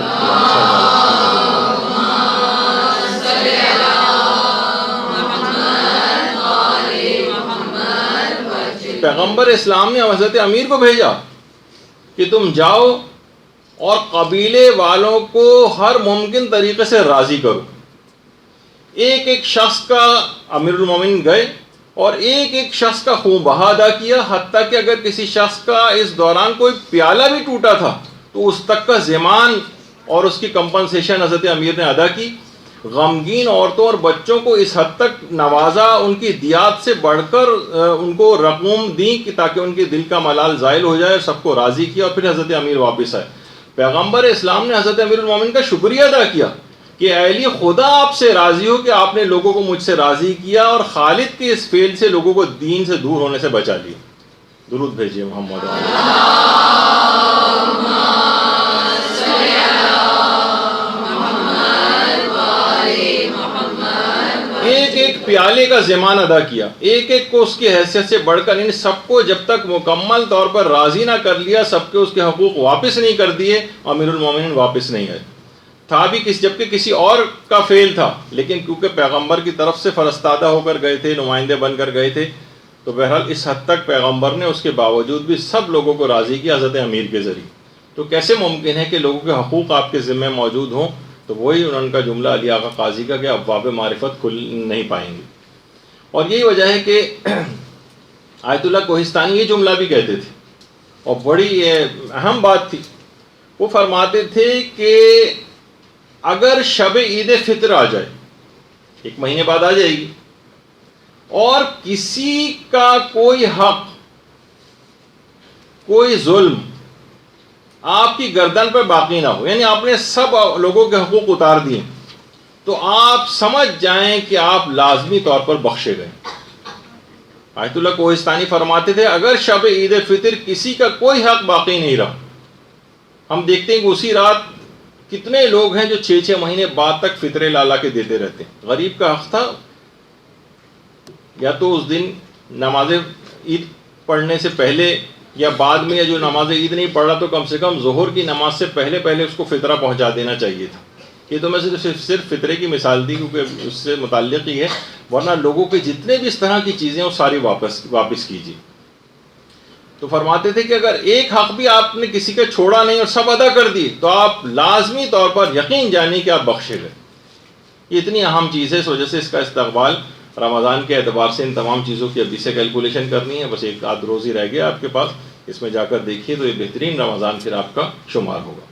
پیغمبر اسلام نے حضرت امیر کو بھیجا کہ تم جاؤ اور قبیلے والوں کو ہر ممکن طریقے سے راضی کرو۔ ایک ایک شخص کا امیر المومنین گئے اور ایک ایک شخص کا خون بہا ادا کیا، حتیٰ کہ اگر کسی شخص کا اس دوران کوئی پیالہ بھی ٹوٹا تھا تو اس تک کا ضمان اور اس کی کمپنسیشن حضرت امیر نے ادا کی۔ غمگین عورتوں اور بچوں کو اس حد تک نوازا، ان کی دیات سے بڑھ کر ان کو رقوم دیں کہ تاکہ ان کے دل کا ملال زائل ہو جائے، سب کو راضی کیا، اور پھر حضرت امیر واپس آئے۔ پیغمبر اسلام نے حضرت امیر المومنین کا شکریہ ادا کیا کہ اے علی، خدا آپ سے راضی ہو کہ آپ نے لوگوں کو مجھ سے راضی کیا اور خالد کے اس فعل سے لوگوں کو دین سے دور ہونے سے بچا لیا۔ درود بھیجیے محمد۔ ایک ایک پیالے کا ضمان ادا کیا، ایک ایک کو اس کی حیثیت سے بڑھ کر، ان سب کو جب تک مکمل طور پر راضی نہ کر لیا، سب کے اس کے حقوق واپس نہیں کر دیے، امیر المومنین واپس نہیں آئے۔ تھا بھی جبکہ کسی اور کا فعل تھا، لیکن کیونکہ پیغمبر کی طرف سے فرستادہ ہو کر گئے تھے، نمائندے بن کر گئے تھے، تو بہرحال اس حد تک پیغمبر نے اس کے باوجود بھی سب لوگوں کو راضی کیا حضرت امیر کے ذریعے۔ تو کیسے ممکن ہے کہ لوگوں کے حقوق آپ کے ذمہ موجود ہوں؟ تو وہی ان کا جملہ علی آقا قاضی کا کہ ابواب معرفت کھل نہیں پائیں گے۔ اور یہی وجہ ہے کہ آیت اللہ کوہستانی یہ جملہ بھی کہتے تھے، اور بڑی اہم بات تھی۔ وہ فرماتے تھے کہ اگر شب عید فطر آ جائے، ایک مہینے بعد آ جائے گی، اور کسی کا کوئی حق، کوئی ظلم آپ کی گردن پہ باقی نہ ہو، یعنی آپ نے سب لوگوں کے حقوق اتار دیے، تو آپ سمجھ جائیں کہ آپ لازمی طور پر بخشے گئے۔ آیت اللہ کوہستانی فرماتے تھے اگر شب عید فطر کسی کا کوئی حق باقی نہیں رہا، ہم دیکھتے ہیں کہ اسی رات کتنے لوگ ہیں جو 6 مہینے بعد تک فطرے لالا کے دیتے رہتے ہیں۔ غریب کا حق تھا، یا تو اس دن نماز عید پڑھنے سے پہلے یا بعد میں، یا جو نماز عید نہیں پڑھ رہا تو کم سے کم ظہر کی نماز سے پہلے اس کو فطرہ پہنچا دینا چاہیے تھا۔ یہ تو میں صرف فطرے کی مثال دی کیونکہ اس سے متعلق ہی ہے، ورنہ لوگوں کے جتنے بھی اس طرح کی چیزیں وہ ساری واپس کیجیے۔ تو فرماتے تھے کہ اگر ایک حق بھی آپ نے کسی کا چھوڑا نہیں اور سب ادا کر دی، تو آپ لازمی طور پر یقین جانیں کہ آپ بخشے گئے۔ یہ اتنی اہم چیز ہے، اس وجہ سے اس کا استقبال رمضان کے اعتبار سے ان تمام چیزوں کی ابھی سے کیلکولیشن کرنی ہے۔ بس ایک آدھ روز ہی رہ گیا آپ کے پاس، اس میں جا کر دیکھیے تو یہ بہترین رمضان پھر آپ کا شمار ہوگا۔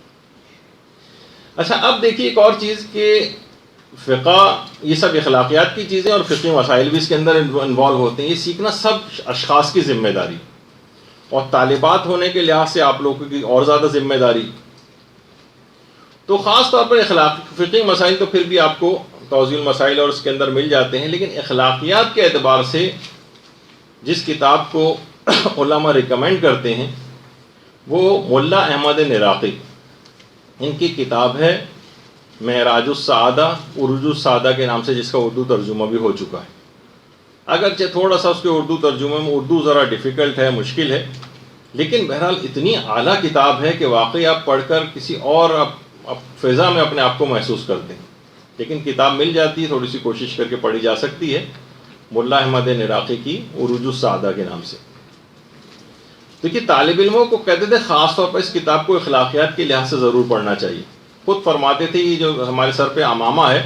اچھا، اب دیکھیے ایک اور چیز کہ فقہ، یہ سب اخلاقیات کی چیزیں اور فقہی مسائل بھی اس کے اندر انوالو ہوتے ہیں۔ یہ سیکھنا سب اشخاص کی ذمہ داری، اور طالبات ہونے کے لحاظ سے آپ لوگوں کی اور زیادہ ذمہ داری۔ تو خاص طور پر فقہی مسائل تو پھر بھی آپ کو توضیح المسائل اور اس کے اندر مل جاتے ہیں، لیکن اخلاقیات کے اعتبار سے جس کتاب کو علماء ریکمینڈ کرتے ہیں وہ ملا احمد نراقی، ان کی کتاب ہے معراج السعادہ، عروج السعادہ کے نام سے، جس کا اردو ترجمہ بھی ہو چکا ہے۔ اگرچہ تھوڑا سا اس کے اردو ترجمے میں اردو ذرا ڈیفیکلٹ ہے، مشکل ہے، لیکن بہرحال اتنی اعلیٰ کتاب ہے کہ واقعی آپ پڑھ کر کسی اور فضا میں اپنے آپ کو محسوس کرتے ہیں۔ لیکن کتاب مل جاتی ہے، تھوڑی سی کوشش کر کے پڑھی جا سکتی ہے، ملا احمد نراقی کی عروج السعادہ کے نام سے۔ دیکھیے، طالب علموں کو کہتے تھے خاص طور پر اس کتاب کو اخلاقیات کے لحاظ سے ضرور پڑھنا چاہیے۔ خود فرماتے تھے یہ جو ہمارے سر پہ امامہ ہے،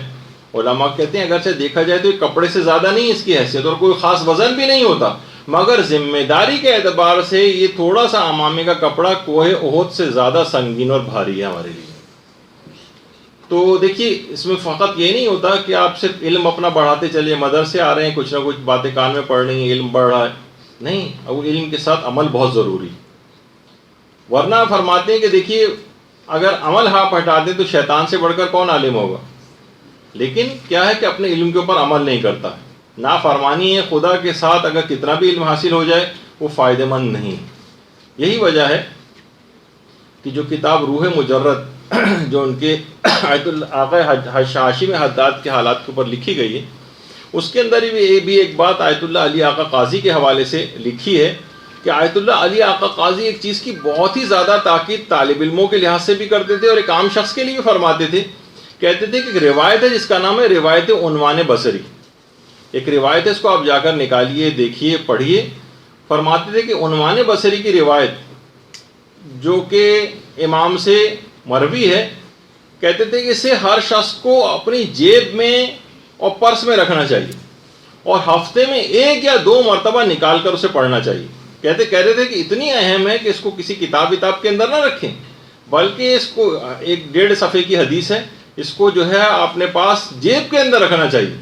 علماء کہتے ہیں اگرچہ دیکھا جائے تو یہ کپڑے سے زیادہ نہیں اس کی حیثیت، اور کوئی خاص وزن بھی نہیں ہوتا، مگر ذمہ داری کے اعتبار سے یہ تھوڑا سا امامے کا کپڑا کوہ احد سے زیادہ سنگین اور بھاری ہے ہمارے لیے۔ تو دیکھیے اس میں فقط یہ نہیں ہوتا کہ آپ صرف علم اپنا بڑھاتے چلیے، مدرسے آ رہے ہیں، کچھ نہ کچھ باتیں کان میں پڑھ رہی ہیں، علم بڑھ رہا ہے، نہیں، اب علم کے ساتھ عمل بہت ضروری. ورنہ فرماتے ہیں کہ دیکھیے اگر عمل ہاتھ ہٹا دیں تو شیطان سے بڑھ کر کون عالم ہوگا، لیکن کیا ہے کہ اپنے علم کے اوپر عمل نہیں کرتا ہے. نافرمانی ہے خدا کے ساتھ، اگر کتنا بھی علم حاصل ہو جائے وہ فائدہ مند نہیں. یہی وجہ ہے کہ جو کتاب روح مجرد جو ان کے آیت آقا ہاشم حداد کے حالات کے اوپر لکھی گئی ہے، اس کے اندر بھی ایک بات آیت اللہ علی آقا قاضی کے حوالے سے لکھی ہے کہ آیت اللہ علی آقا قاضی ایک چیز کی بہت ہی زیادہ تاکید طالب علموں کے لحاظ سے بھی کرتے تھے اور ایک عام شخص کے لیے بھی فرماتے تھے. کہتے تھے کہ ایک روایت ہے جس کا نام ہے روایت عنوان بصری. ایک روایت ہے، اس کو آپ جا کر نکالیے، دیکھیے، پڑھیے. فرماتے تھے کہ عنوان بصری کی روایت جو کہ امام سے مروی ہے، کہتے تھے کہ اسے ہر شخص کو اپنی جیب میں اور پرس میں رکھنا چاہیے اور ہفتے میں 1 یا 2 مرتبہ نکال کر اسے پڑھنا چاہیے. کہتے تھے کہ اتنی اہم ہے کہ اس کو کسی کتاب کے اندر نہ رکھیں، بلکہ اس کو 1.5 صفحے کی حدیث ہے، اس کو جو ہے اپنے پاس جیب کے اندر رکھنا چاہیے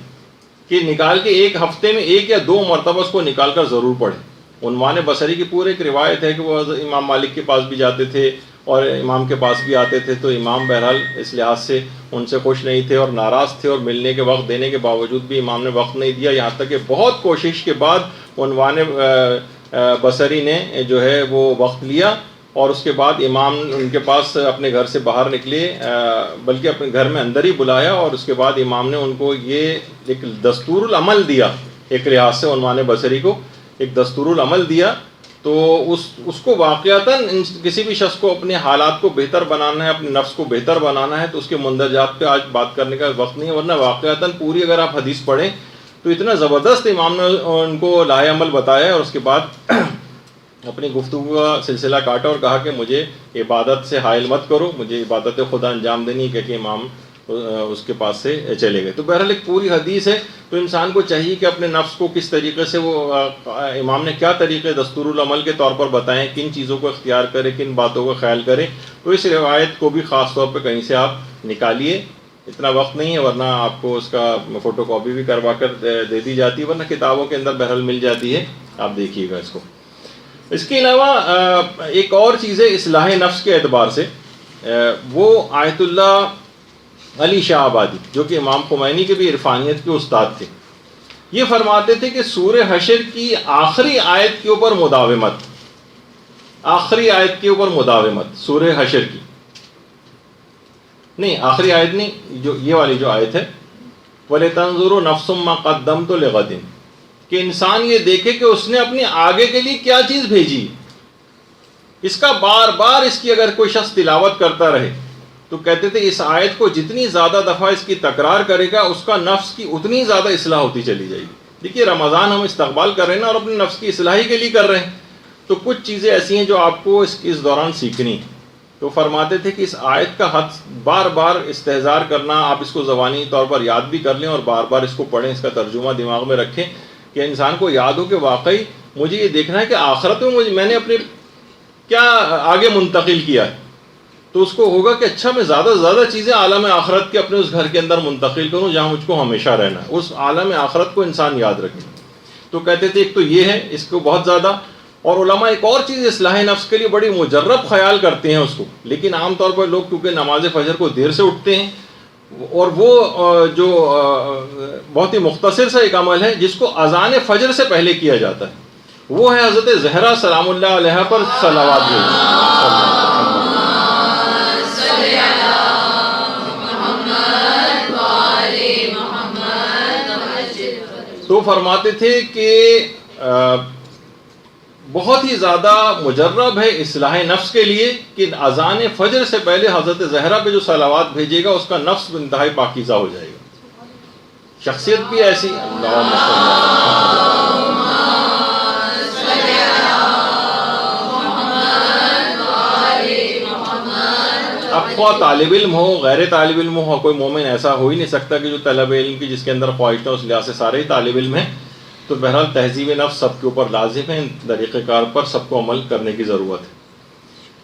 کہ نکال کے ایک ہفتے میں 1 یا 2 مرتبہ اس کو نکال کر ضرور پڑھیں. عنوان بصری کی پورے ایک روایت ہے کہ وہ امام مالک کے پاس بھی جاتے تھے اور امام کے پاس بھی آتے تھے، تو امام بہرحال اس لحاظ سے ان سے خوش نہیں تھے اور ناراض تھے، اور ملنے کے وقت دینے کے باوجود بھی امام نے وقت نہیں دیا. یہاں تک کہ بہت کوشش کے بعد عنوان بصری نے جو ہے وہ وقت لیا اور اس کے بعد امام ان کے پاس اپنے گھر سے باہر نکلے، بلکہ اپنے گھر میں اندر ہی بلایا، اور اس کے بعد امام نے ان کو یہ ایک دستور العمل دیا، ایک لحاظ سے عنوان بصری کو ایک دستور العمل دیا. تو اس کو واقعتاً کسی بھی شخص کو اپنے حالات کو بہتر بنانا ہے، اپنے نفس کو بہتر بنانا ہے، تو اس کے مندرجات پہ آج بات کرنے کا وقت نہیں ہے. ورنہ واقعتاً پوری اگر آپ حدیث پڑھیں تو اتنا زبردست امام نے ان کو لاہ عمل بتایا ہے، اور اس کے بعد اپنی گفتگو کا سلسلہ کاٹا اور کہا کہ مجھے عبادت سے حائل مت کرو، مجھے عبادت خدا انجام دینی ہے، کہ امام اس کے پاس سے چلے گئے. تو بہرحال ایک پوری حدیث ہے. تو انسان کو چاہیے کہ اپنے نفس کو کس طریقے سے وہ امام نے کیا طریقے دستور العمل کے طور پر بتائیں، کن چیزوں کو اختیار کرے، کن باتوں کا خیال کرے. تو اس روایت کو بھی خاص طور پہ کہیں سے آپ نکالیے. اتنا وقت نہیں ہے، ورنہ آپ کو اس کا فوٹو کاپی بھی کروا کر دے دی جاتی ہے، ورنہ کتابوں کے اندر بہرحال مل جاتی ہے، آپ دیکھیے گا اس کو. اس کے علاوہ ایک اور چیز ہے اصلاح نفس کے اعتبار سے، وہ آیت اللہ علی شاہ آبادی جو کہ امام خمینی کے بھی عرفانیت کے استاد تھے، یہ فرماتے تھے کہ سورہ حشر کی آخری آیت کے اوپر مداومت، آخری آیت کے اوپر مداومت، سورہ حشر کی نہیں، آخری آیت نہیں، جو یہ والی جو آیت ہے وَلِتَنْظُرُ نَفْسٌ مَا قَدَّمْتُ لِغَدٍ، کہ انسان یہ دیکھے کہ اس نے اپنی آگے کے لیے کیا چیز بھیجی. اس کا بار بار اس کی اگر کوئی شخص تلاوت کرتا رہے تو کہتے تھے اس آیت کو جتنی زیادہ دفعہ اس کی تکرار کرے گا اس کا نفس کی اتنی زیادہ اصلاح ہوتی چلی جائے گی. دیکھیے رمضان ہم استقبال کر رہے ہیں نا، اور اپنے نفس کی اصلاحی کے لیے کر رہے ہیں، تو کچھ چیزیں ایسی ہیں جو آپ کو اس دوران سیکھنی. تو فرماتے تھے کہ اس آیت کا حد بار بار استحضار کرنا، آپ اس کو زبانی طور پر یاد بھی کر لیں اور بار بار اس کو پڑھیں، اس کا ترجمہ دماغ میں رکھیں کہ انسان کو یاد ہو کہ واقعی مجھے یہ دیکھنا ہے کہ آخرت میں میں نے اپنے کیا آگے منتقل کیا ہے. تو اس کو ہوگا کہ اچھا میں زیادہ سے زیادہ چیزیں عالم آخرت کے اپنے اس گھر کے اندر منتقل کروں جہاں مجھ کو ہمیشہ رہنا ہے. اس عالم آخرت کو انسان یاد رکھے. تو کہتے تھے ایک تو یہ ہے، اس کو بہت زیادہ. اور علماء ایک اور چیز اصلاح نفس کے لیے بڑی مجرب خیال کرتے ہیں اس کو، لیکن عام طور پر لوگ کیونکہ نماز فجر کو دیر سے اٹھتے ہیں، اور وہ جو بہت ہی مختصر سا ایک عمل ہے جس کو اذان فجر سے پہلے کیا جاتا ہے، وہ ہے حضرت زہرا سلام اللہ علیہا پر صلوات بھیجنا. تو فرماتے تھے کہ بہت ہی زیادہ مجرب ہے اصلاح نفس کے لیے کہ اذان فجر سے پہلے حضرت زہرا پہ جو صلوات بھیجے گا اس کا نفس انتہائی پاکیزہ ہو جائے گا. شخصیت بھی ایسی. اب خواہ طالب علم ہو، غیر طالب علم ہو، کوئی مومن ایسا ہو ہی نہیں سکتا کہ جو طلب علم کی جس کے اندر خواہش ہے، اس لحاظ سے سارے ہی طالب علم ہیں. تو بہرحال تہذیب نفس سب کے اوپر لازم ہے، طریقہ کار پر سب کو عمل کرنے کی ضرورت ہے.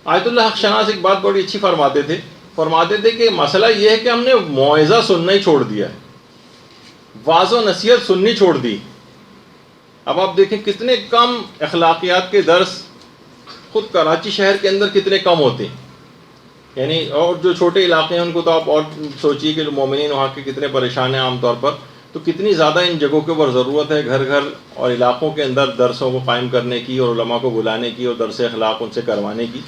آیت اللہ حق شناس ایک بات بڑی اچھی فرماتے تھے فرماتے تھے کہ مسئلہ یہ ہے کہ ہم نے موعظہ سننا ہی چھوڑ دیا ہے، واعظ و نصیحت سننی چھوڑ دی۔ اب آپ دیکھیں کتنے کم اخلاقیات کے درس خود کراچی شہر کے اندر کتنے کم ہوتے ہیں، یعنی اور جو چھوٹے علاقے ہیں ان کو تو آپ اور سوچیے کہ مومنین وہاں کے کتنے پریشان ہیں عام طور پر، تو کتنی زیادہ ان جگہوں کے اوپر ضرورت ہے گھر گھر اور علاقوں کے اندر درسوں کو قائم کرنے کی اور علماء کو بلانے کی اور درس اخلاق ان سے کروانے کی۔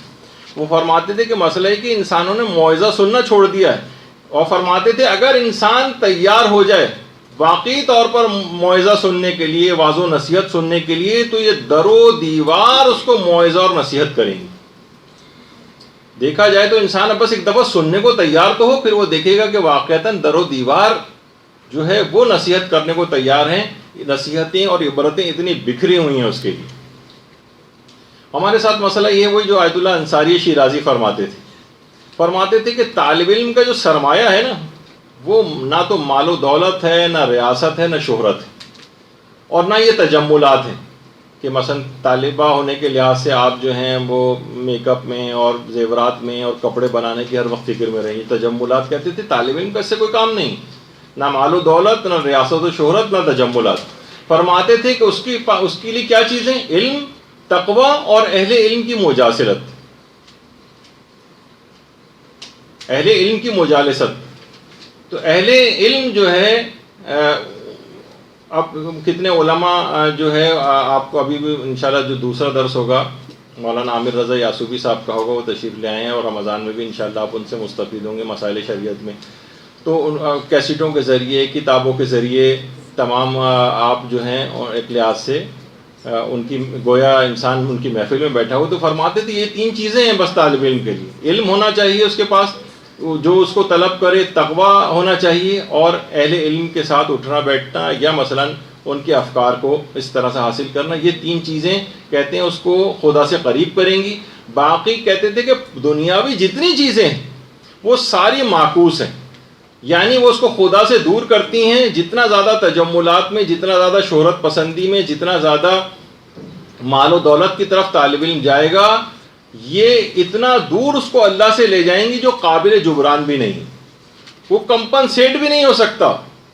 وہ فرماتے تھے کہ مسئلہ ہے کہ انسانوں نے موعظہ سننا چھوڑ دیا ہے، اور فرماتے تھے اگر انسان تیار ہو جائے واقعی طور پر موعظہ سننے کے لیے، واعظ و نصیحت سننے کے لیے، تو یہ در و دیوار اس کو موعظہ اور نصیحت کریں گے۔ دیکھا جائے تو انسان اب بس ایک دفعہ سننے کو تیار تو ہو، پھر وہ دیکھے گا کہ واقعتاً در و دیوار جو ہے وہ نصیحت کرنے کو تیار ہیں، نصیحتیں اور عبرتیں اتنی بکھری ہوئی ہیں اس کے لیے۔ ہمارے ساتھ مسئلہ یہ وہی جو آیت اللہ انصاری شیرازی فرماتے تھے کہ طالب علم کا جو سرمایہ ہے نا، وہ نہ تو مال و دولت ہے، نہ ریاست ہے، نہ شہرت ہے، اور نہ یہ تجملات ہیں کہ مثلا طالبہ ہونے کے لحاظ سے آپ جو ہیں وہ میک اپ میں اور زیورات میں اور کپڑے بنانے کی ہر وقت فکر میں رہیں۔ تجملات کہتے تھے طالب علم کا اس سے کوئی کام نہیں، نہ مال و دولت، نہ ریاست و شہرت، نہ تجملات۔ فرماتے تھے کہ اس کے لیے کیا چیزیں؟ علم، تقوی اور اہل علم کی مجالست، اہل علم کی مجالست۔ تو اہل علم جو ہے اب کتنے علماء جو ہے آپ کو ابھی بھی انشاءاللہ جو دوسرا درس ہوگا مولانا عامر رضا یاسوبی صاحب کا ہوگا، وہ تشریف لے آئے ہیں، اور رمضان میں بھی انشاءاللہ آپ ان سے مستفید ہوں گے مسائل شریعت میں۔ تو کیسٹوں کے ذریعے، کتابوں کے ذریعے تمام آپ جو ہیں اور ایک لحاظ سے ان کی گویا انسان ان کی محفل میں بیٹھا ہو، تو فرماتے تھے یہ 3 چیزیں ہیں بس طالب علم کے لیے: علم ہونا چاہیے اس کے پاس جو اس کو طلب کرے، تقوی ہونا چاہیے، اور اہل علم کے ساتھ اٹھنا بیٹھنا یا مثلا ان کے افکار کو اس طرح سے حاصل کرنا، یہ 3 چیزیں کہتے ہیں اس کو خدا سے قریب کریں گی۔ باقی کہتے تھے کہ دنیاوی جتنی چیزیں ہیں وہ ساری معکوس ہیں، یعنی وہ اس کو خدا سے دور کرتی ہیں۔ جتنا زیادہ تجملات میں، جتنا زیادہ شہرت پسندی میں، جتنا زیادہ مال و دولت کی طرف طالب علم جائے گا، یہ اتنا دور اس کو اللہ سے لے جائیں گی جو قابل جبران بھی نہیں، وہ کمپنسیٹ بھی نہیں ہو سکتا۔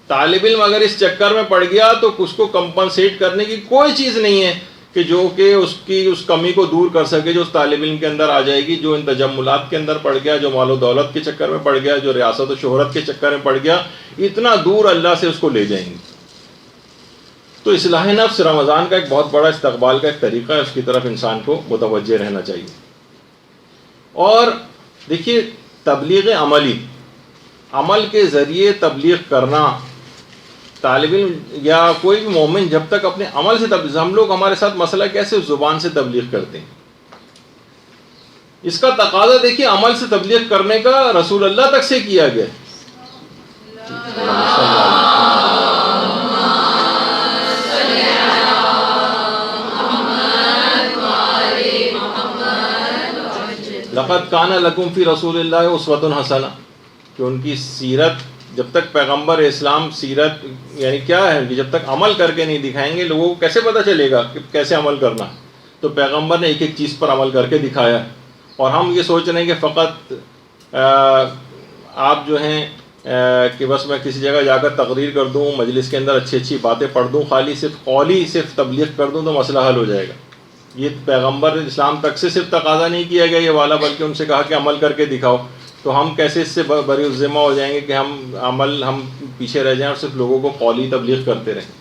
طالب علم اگر اس چکر میں پڑ گیا تو اس کو کمپنسیٹ کرنے کی کوئی چیز نہیں ہے کہ اس کی اس کمی کو دور کر سکے جو اس طالب علم کے اندر آ جائے گی، جو ان تجملات کے اندر پڑ گیا، جو مال و دولت کے چکر میں پڑ گیا، جو ریاست و شہرت کے چکر میں پڑ گیا، اتنا دور اللہ سے اس کو لے جائیں گی۔ تو اصلاح نفس رمضان کا ایک بہت بڑا استقبال کا ایک طریقہ ہے، اس کی طرف انسان کو متوجہ رہنا چاہیے۔ اور دیکھیے تبلیغ عملی، عمل کے ذریعے تبلیغ کرنا، طالب علم یا کوئی بھی مومن جب تک اپنے عمل سے تبلیغ، ہم لوگ ہمارے ساتھ مسئلہ کیسے زبان سے تبلیغ کرتے ہیں، اس کا تقاضا دیکھیے عمل سے تبلیغ کرنے کا رسول اللہ تک سے کیا گیا۔ لقد کان لکم فی رسول اللہ اسوۃ حسنہ، کہ ان کی سیرت جب تک پیغمبر اسلام سیرت یعنی کیا ہے کہ جب تک عمل کر کے نہیں دکھائیں گے لوگوں کو کیسے پتہ چلے گا کہ کیسے عمل کرنا۔ تو پیغمبر نے ایک ایک چیز پر عمل کر کے دکھایا، اور ہم یہ سوچ رہے ہیں کہ فقط آپ جو ہیں کہ بس میں کسی جگہ جا کر تقریر کر دوں، مجلس کے اندر اچھی اچھی باتیں پڑھ دوں، خالی صرف قولی صرف تبلیغ کر دوں تو مسئلہ حل ہو جائے گا۔ یہ پیغمبر اسلام تک سے صرف تقاضا نہیں کیا گیا یہ والا، بلکہ ان سے کہا کہ عمل کر کے دکھاؤ۔ تو ہم کیسے اس سے بری الذمہ ہو جائیں گے کہ ہم پیچھے رہ جائیں اور صرف لوگوں کو قولی تبلیغ کرتے رہیں۔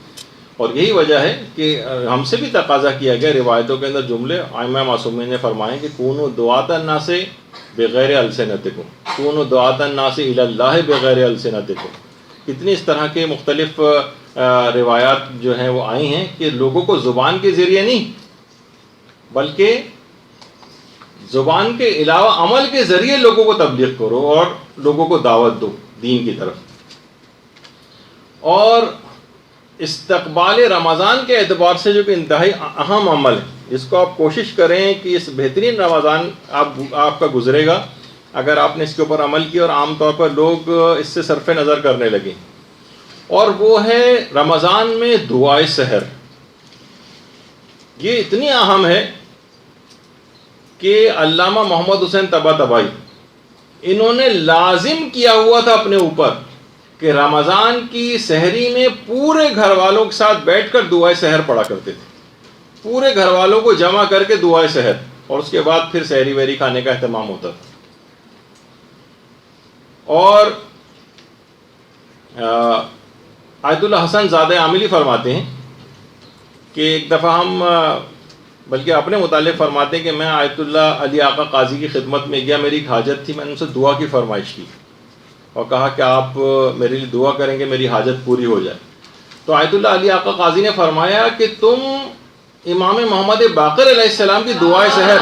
اور یہی وجہ ہے کہ ہم سے بھی تقاضا کیا گیا، روایتوں کے اندر جملے ائمہ معصومین نے فرمائے کہ کونوا دعاۃ الناس بغیر السنتکم، کونوا دعاۃ الناس الی اللہ بغیر السنتکم۔ کتنی اس طرح کے مختلف روایات جو ہیں وہ آئی ہیں کہ لوگوں کو زبان کے ذریعے نہیں بلکہ زبان کے علاوہ عمل کے ذریعے لوگوں کو تبلیغ کرو اور لوگوں کو دعوت دو دین کی طرف۔ اور استقبال رمضان کے اعتبار سے جو کہ انتہائی اہم عمل ہے، اس کو آپ کوشش کریں کہ اس بہترین رمضان آپ کا گزرے گا اگر آپ نے اس کے اوپر عمل کیا، اور عام طور پر لوگ اس سے صرف نظر کرنے لگے، اور وہ ہے رمضان میں دعائے سحر۔ یہ اتنی اہم ہے کہ علامہ محمد حسین طباطبائی انہوں نے لازم کیا ہوا تھا اپنے اوپر کہ رمضان کی سحری میں پورے گھر والوں کے ساتھ بیٹھ کر دعائے سحر پڑھا کرتے تھے، پورے گھر والوں کو جمع کر کے دعائے سحر، اور اس کے بعد پھر سحری وحری کھانے کا اہتمام ہوتا تھا۔ اور آیت اللہ حسن زادہ عاملی فرماتے ہیں کہ ایک دفعہ ہم، بلکہ اپنے متعلق فرماتے ہیں کہ میں آیت اللہ علی آقا قاضی کی خدمت میں گیا، میری ایک حاجت تھی، میں نے ان سے دعا کی فرمائش کی اور کہا کہ آپ میرے لیے دعا کریں گے میری حاجت پوری ہو جائے۔ تو آیت اللہ علی آقا قاضی نے فرمایا کہ تم امام محمد باقر علیہ السلام کی دعائے سحر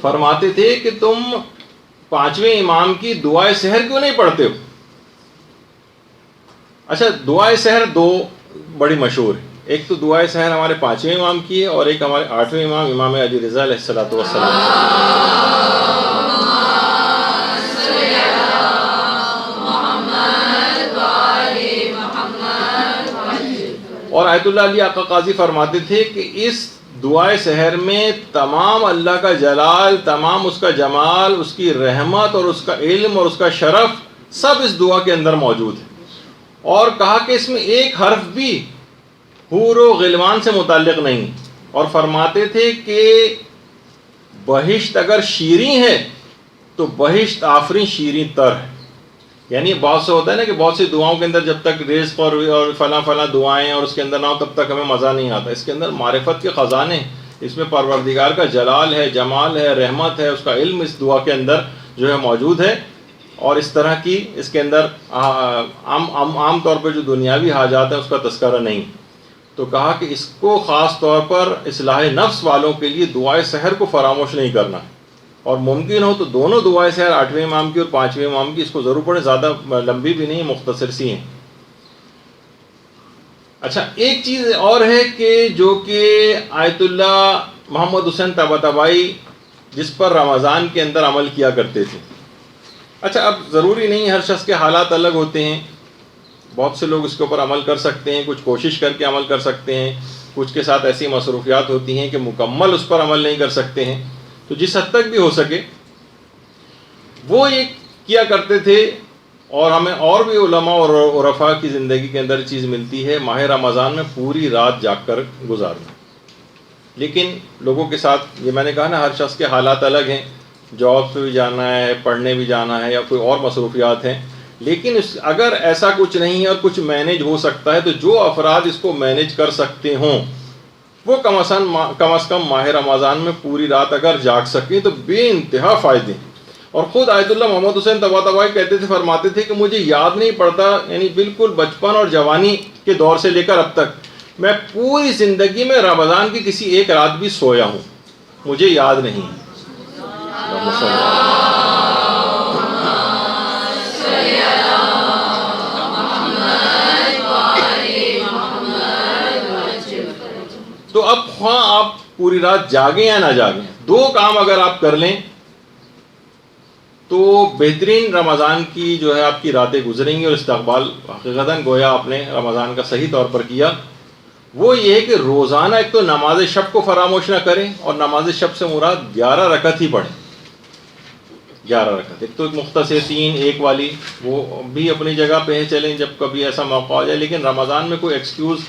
فرماتے تھے کہ تم پانچویں امام کی دعائے سحر کیوں نہیں پڑھتے ہو؟ اچھا، دعائے سحر دو بڑی مشہور ہے، ایک تو دعائے سحر ہمارے پانچویں امام کی ہے، اور ایک ہمارے آٹھویں امام امام علی رضا علیہ الصلوۃ والسلام۔ اور آیت اللہ علی آقا قاضی فرماتے تھے کہ اس دعائے سحر میں تمام اللہ کا جلال، تمام اس کا جمال، اس کی رحمت اور اس کا علم اور اس کا شرف سب اس دعا کے اندر موجود ہے۔ اور کہا کہ اس میں ایک حرف بھی حور و غلمان سے متعلق نہیں، اور فرماتے تھے کہ بہشت اگر شیریں ہے تو بہشت آفرین شیریں تر ہے۔ یعنی بہت سے ہوتا ہے نا کہ بہت سی دعاؤں کے اندر جب تک رزق اور فلاں فلاں دعائیں اور اس کے اندر نہ ہو تب تک ہمیں مزہ نہیں آتا، اس کے اندر معرفت کے خزانے، اس میں پروردگار کا جلال ہے، جمال ہے، رحمت ہے، اس کا علم اس دعا کے اندر جو ہے موجود ہے۔ اور اس طرح کی اس کے اندر عام طور پہ جو دنیاوی حاجات ہیں اس کا تذکرہ نہیں۔ تو کہا کہ اس کو خاص طور پر اصلاح نفس والوں کے لیے دعائے سحر کو فراموش نہیں کرنا، اور ممکن ہو تو دونوں دعائیں سحر، آٹھویں امام کی اور پانچویں امام کی، اس کو ضرور پڑھیں، زیادہ لمبی بھی نہیں، مختصر سی ہیں۔ اچھا، ایک چیز اور ہے کہ جو کہ آیت اللہ محمد حسین طباطبائی جس پر رمضان کے اندر عمل کیا کرتے تھے۔ اچھا، اب ضروری نہیں، ہر شخص کے حالات الگ ہوتے ہیں، بہت سے لوگ اس کے اوپر عمل کر سکتے ہیں، کچھ کوشش کر کے عمل کر سکتے ہیں، کچھ کے ساتھ ایسی مصروفیات ہوتی ہیں کہ مکمل اس پر عمل نہیں کر سکتے ہیں۔ تو جس حد تک بھی ہو سکے وہ یہ کیا کرتے تھے، اور ہمیں اور بھی علماء اور عرفاء کی زندگی کے اندر چیز ملتی ہے، ماہ رمضان میں پوری رات جاگ کر گزارنا۔ لیکن لوگوں کے ساتھ، یہ میں نے کہا نا، ہر شخص کے حالات الگ ہیں، جاب پہ بھی جانا ہے، پڑھنے بھی جانا ہے، یا کوئی اور مصروفیات ہیں۔ لیکن اگر ایسا کچھ نہیں ہے اور کچھ مینیج ہو سکتا ہے تو جو افراد اس کو مینیج کر سکتے ہوں وہ کم از کم ماہ رمضان میں پوری رات اگر جاگ سکیں تو بے انتہا فائدے ہیں۔ اور خود آیت اللہ محمد حسین طباطبائی کہتے تھے، فرماتے تھے کہ مجھے یاد نہیں پڑتا، یعنی بالکل بچپن اور جوانی کے دور سے لے کر اب تک میں پوری زندگی میں رمضان کی کسی ایک رات بھی سویا ہوں، مجھے یاد نہیں۔ تو اب خواہ آپ پوری رات جاگیں یا نہ جاگیں، دو کام اگر آپ کر لیں تو بہترین رمضان کی جو ہے آپ کی راتیں گزریں گی، اور استقبال حقیقتاً گویا آپ نے رمضان کا صحیح طور پر کیا۔ وہ یہ ہے کہ روزانہ ایک تو نماز شب کو فراموش نہ کریں، اور نماز شب سے مراد 11 رکعت ہی پڑھیں، 11 رکعت۔ ایک تو مختصر 3 1 والی، وہ بھی اپنی جگہ پہ ہے، چلیں جب کبھی ایسا موقع ہو جائے، لیکن رمضان میں کوئی ایکسکیوز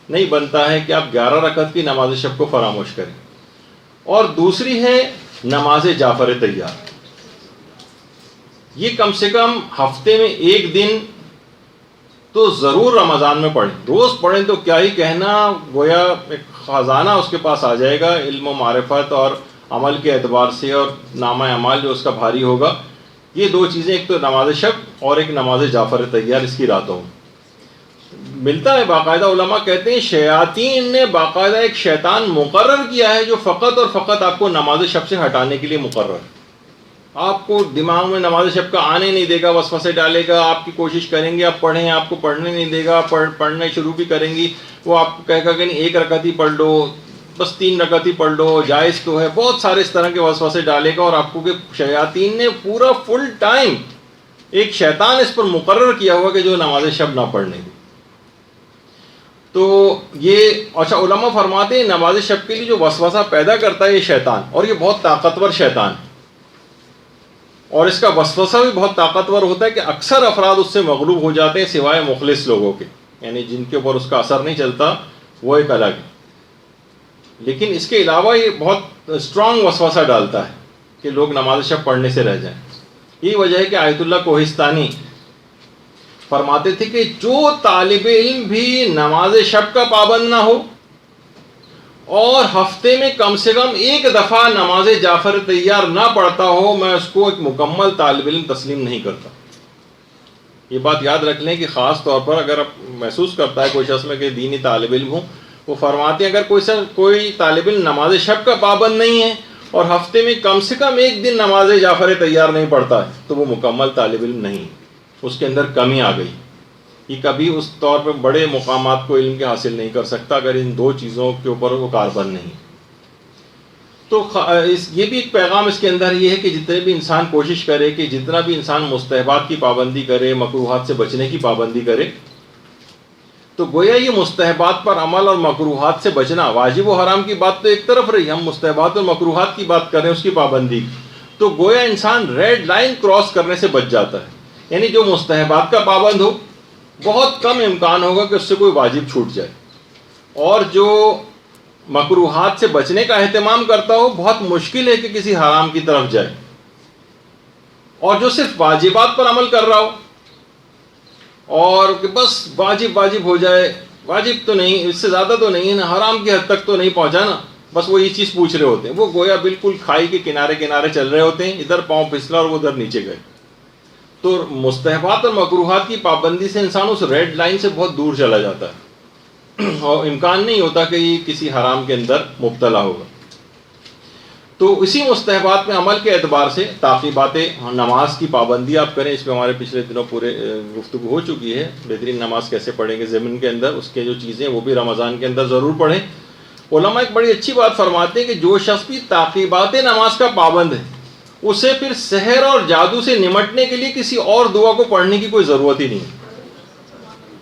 نہیں بنتا ہے کہ آپ 11 رکعت کی نماز شب کو فراموش کریں۔ اور دوسری ہے نماز جعفر طیار، یہ کم سے کم ہفتے میں ایک دن تو ضرور رمضان میں پڑھیں، روز پڑھیں تو کیا ہی کہنا، گویا ایک خزانہ اس کے پاس آ جائے گا علم و معرفت اور عمل کے اعتبار سے، اور نامہ اعمال جو اس کا بھاری ہوگا۔ یہ دو چیزیں، ایک تو نماز شب اور ایک نماز جعفر طیار، اس کی راتوں میں ملتا ہے۔ باقاعدہ علماء کہتے ہیں شیاطین نے باقاعدہ ایک شیطان مقرر کیا ہے جو فقط اور فقط آپ کو نماز شب سے ہٹانے کے لیے مقرر ہے۔ آپ کو دماغ میں نماز شب کا آنے نہیں دے گا، وسوسے ڈالے گا، آپ کی کوشش کریں گے آپ پڑھیں، آپ کو پڑھنے نہیں دے گا، پڑھنے شروع بھی کریں گی، وہ آپ کو کہے گا کہ نہیں 1 رکعت ہی پڑھ لو، بس 3 رکعت ہی پڑھ لو، جائز تو ہے، بہت سارے اس طرح کے وسوسے ڈالے گا، اور آپ کو کہ شیاطین نے پورا فل ٹائم ایک شیطان اس پر مقرر کیا ہوا کہ جو نماز شب نہ پڑھنے دے۔ تو یہ اچھا علماء فرماتے ہیں نماز شب کے لیے جو وسوسہ پیدا کرتا ہے یہ شیطان، اور یہ بہت طاقتور شیطان ہے، اور اس کا وسوسہ بھی بہت طاقتور ہوتا ہے کہ اکثر افراد اس سے مغلوب ہو جاتے ہیں سوائے مخلص لوگوں کے، یعنی جن کے اوپر اس کا اثر نہیں چلتا وہ ایک الگ ہے. لیکن اس کے علاوہ یہ بہت اسٹرانگ وسوسہ ڈالتا ہے کہ لوگ نماز شب پڑھنے سے رہ جائیں. یہی وجہ ہے کہ آیت اللہ کوہستانی فرماتے تھے کہ جو طالب علم بھی نماز شب کا پابند نہ ہو اور ہفتے میں کم سے کم ایک دفعہ نماز جعفر طیار نہ پڑھتا ہو، میں اس کو ایک مکمل طالب علم تسلیم نہیں کرتا. یہ بات یاد رکھ لیں کہ خاص طور پر اگر آپ محسوس کرتا ہے کوئی شخص میں کہ دینی طالب علم ہوں، وہ فرماتے ہیں اگر کوئی طالب علم نماز شب کا پابند نہیں ہے اور ہفتے میں کم سے کم ایک دن نماز جعفر طیار نہیں پڑھتا ہے تو وہ مکمل طالب علم نہیں، اس کے اندر کمی آ گئی. یہ کبھی اس طور پہ بڑے مقامات کو علم کے حاصل نہیں کر سکتا اگر ان دو چیزوں کے اوپر وہ کاربند نہیں. تو یہ بھی ایک پیغام اس کے اندر یہ ہے کہ جتنے بھی انسان کوشش کرے کہ جتنا بھی انسان مستحبات کی پابندی کرے، مکروہات سے بچنے کی پابندی کرے، تو گویا یہ مستحبات پر عمل اور مکروہات سے بچنا، واجب و حرام کی بات تو ایک طرف رہی، ہم مستحبات اور مکروہات کی بات کر رہے ہیں اس کی پابندی، تو گویا انسان ریڈ لائن کراس کرنے سے بچ جاتا ہے. یعنی جو مستحبات کا پابند ہو بہت کم امکان ہوگا کہ اس سے کوئی واجب چھوٹ جائے، اور جو مکروہات سے بچنے کا اہتمام کرتا ہو بہت مشکل ہے کہ کسی حرام کی طرف جائے. اور جو صرف واجبات پر عمل کر رہا ہو اور کہ بس واجب ہو جائے، واجب تو نہیں، اس سے زیادہ تو نہیں ہے نا، حرام کی حد تک تو نہیں پہنچانا، بس وہ یہ چیز پوچھ رہے ہوتے ہیں، وہ گویا بالکل کھائی کے کنارے چل رہے ہوتے ہیں، ادھر پاؤں پھسلا اور وہ ادھر نیچے گئے. تو مستحبات اور مکروہات کی پابندی سے انسان اس ریڈ لائن سے بہت دور چلا جاتا ہے اور امکان نہیں ہوتا کہ یہ کسی حرام کے اندر مبتلا ہوگا. تو اسی مستحبات میں عمل کے اعتبار سے تعقیبات نماز کی پابندی آپ کریں. اس پہ ہمارے پچھلے دنوں پورے گفتگو ہو چکی ہے، بہترین نماز کیسے پڑھیں گے ضمن کے اندر، اس کے جو چیزیں وہ بھی رمضان کے اندر ضرور پڑھیں. علماء ایک بڑی اچھی بات فرماتے ہیں کہ جو شخص بھی تعقیبات نماز کا پابند ہے اسے پھر سحر اور جادو سے نمٹنے کے لیے کسی اور دعا کو پڑھنے کی کوئی ضرورت ہی نہیں.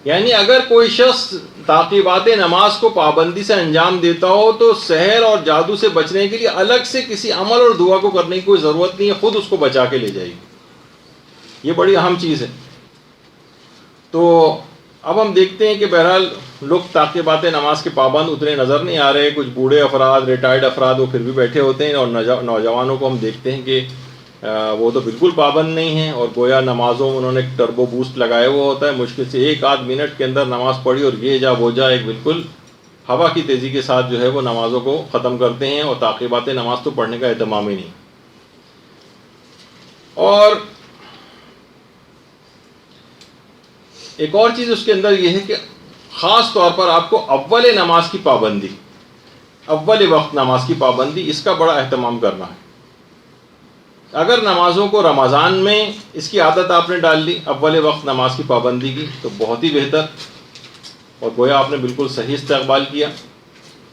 یعنی اگر کوئی شخص تعقیبات نماز کو پابندی سے انجام دیتا ہو تو سحر اور جادو سے بچنے کے لیے الگ سے کسی عمل اور دعا کو کرنے کی کوئی ضرورت نہیں ہے، خود اس کو بچا کے لے جائے گی. یہ بڑی اہم چیز ہے. تو اب ہم دیکھتے ہیں کہ بہرحال لوگ تعقیبات نماز کے پابند اتنے نظر نہیں آ رہے. کچھ بوڑھے افراد، ریٹائرڈ افراد وہ پھر بھی بیٹھے ہوتے ہیں، اور نوجوانوں کو ہم دیکھتے ہیں کہ وہ تو بالکل پابند نہیں ہیں، اور گویا نمازوں میں انہوں نے ایک ٹربو بوسٹ لگایا ہوا ہوتا ہے، مشکل سے ایک آدھ منٹ کے اندر نماز پڑھی اور یہ جا وہ جا ایک بالکل ہوا کی تیزی کے ساتھ جو ہے وہ نمازوں کو ختم کرتے ہیں، اور تعقیبات نماز تو پڑھنے کا اہتمام ہی نہیں. اور ایک اور چیز اس کے اندر یہ ہے کہ خاص طور پر آپ کو اول نماز کی پابندی، اول وقت نماز کی پابندی، اس کا بڑا اہتمام کرنا ہے. اگر نمازوں کو رمضان میں اس کی عادت آپ نے ڈال لی اول وقت نماز کی پابندی کی تو بہت ہی بہتر، اور گویا آپ نے بالکل صحیح استقبال کیا.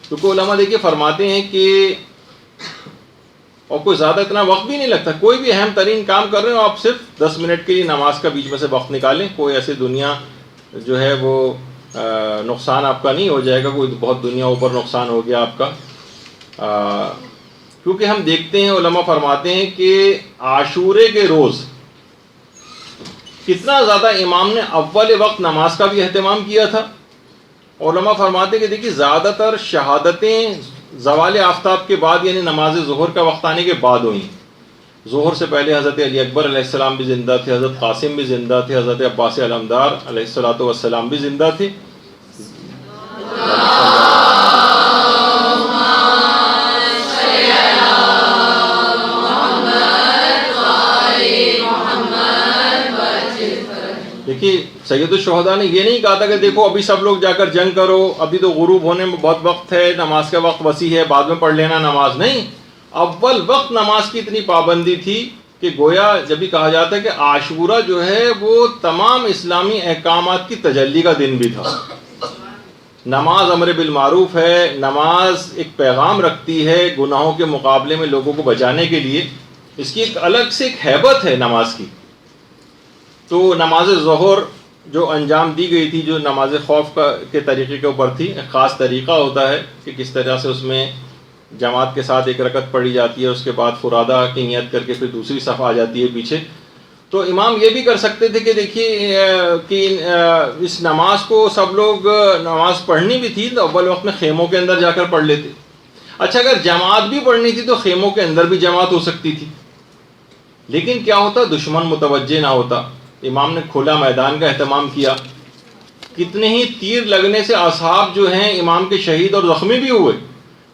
کیونکہ علماء دیکھیے فرماتے ہیں کہ اور کوئی زیادہ اتنا وقت بھی نہیں لگتا، کوئی بھی اہم ترین کام کر رہے ہو آپ صرف 10 منٹ کے لیے نماز کا بیچ میں سے وقت نکالیں، کوئی ایسی دنیا جو ہے وہ نقصان آپ کا نہیں ہو جائے گا، کوئی بہت دنیا اوپر نقصان ہو گیا آپ کا. کیونکہ ہم دیکھتے ہیں علماء فرماتے ہیں کہ عاشورے کے روز کتنا زیادہ امام نے اول وقت نماز کا بھی اہتمام کیا تھا. علماء فرماتے ہیں کہ دیکھیے زیادہ تر شہادتیں زوال آفتاب کے بعد یعنی نماز ظہر کا وقت آنے کے بعد ہوئیں. ظہر سے پہلے حضرت علی اکبر علیہ السلام بھی زندہ تھے، حضرت قاسم بھی زندہ تھے، حضرت عباس علمدار علیہ السلام بھی زندہ تھے. دیکھیے سید الشہداء نے یہ نہیں کہا تھا کہ دیکھو ابھی سب لوگ جا کر جنگ کرو، ابھی تو غروب ہونے میں بہت وقت ہے، نماز کا وقت وسیع ہے، بعد میں پڑھ لینا نماز. نہیں، اول وقت نماز کی اتنی پابندی تھی کہ گویا جب بھی کہا جاتا ہے کہ عاشورہ جو ہے وہ تمام اسلامی احکامات کی تجلی کا دن بھی تھا. نماز امر بالمعروف ہے، نماز ایک پیغام رکھتی ہے گناہوں کے مقابلے میں لوگوں کو بچانے کے لیے، اس کی ایک الگ سے ایک ہیبت ہے نماز کی. تو نماز ظہر جو انجام دی گئی تھی، جو نماز خوف کے طریقے کے اوپر تھی. ایک خاص طریقہ ہوتا ہے کہ کس طرح سے اس میں جماعت کے ساتھ ایک رکعت پڑھی جاتی ہے، اس کے بعد فرادہ کی نیت کر کے پھر دوسری صف آ جاتی ہے پیچھے. تو امام یہ بھی کر سکتے تھے کہ دیکھیے کہ اس نماز کو سب لوگ نماز پڑھنی بھی تھی تو اول وقت میں خیموں کے اندر جا کر پڑھ لیتے. اچھا اگر جماعت بھی پڑھنی تھی تو خیموں کے اندر بھی جماعت ہو سکتی تھی، لیکن کیا ہوتا، دشمن متوجہ نہ ہوتا. امام نے کھلا میدان کا اہتمام کیا. کتنے ہی تیر لگنے سے اصحاب جو ہیں امام کے شہید اور زخمی بھی ہوئے،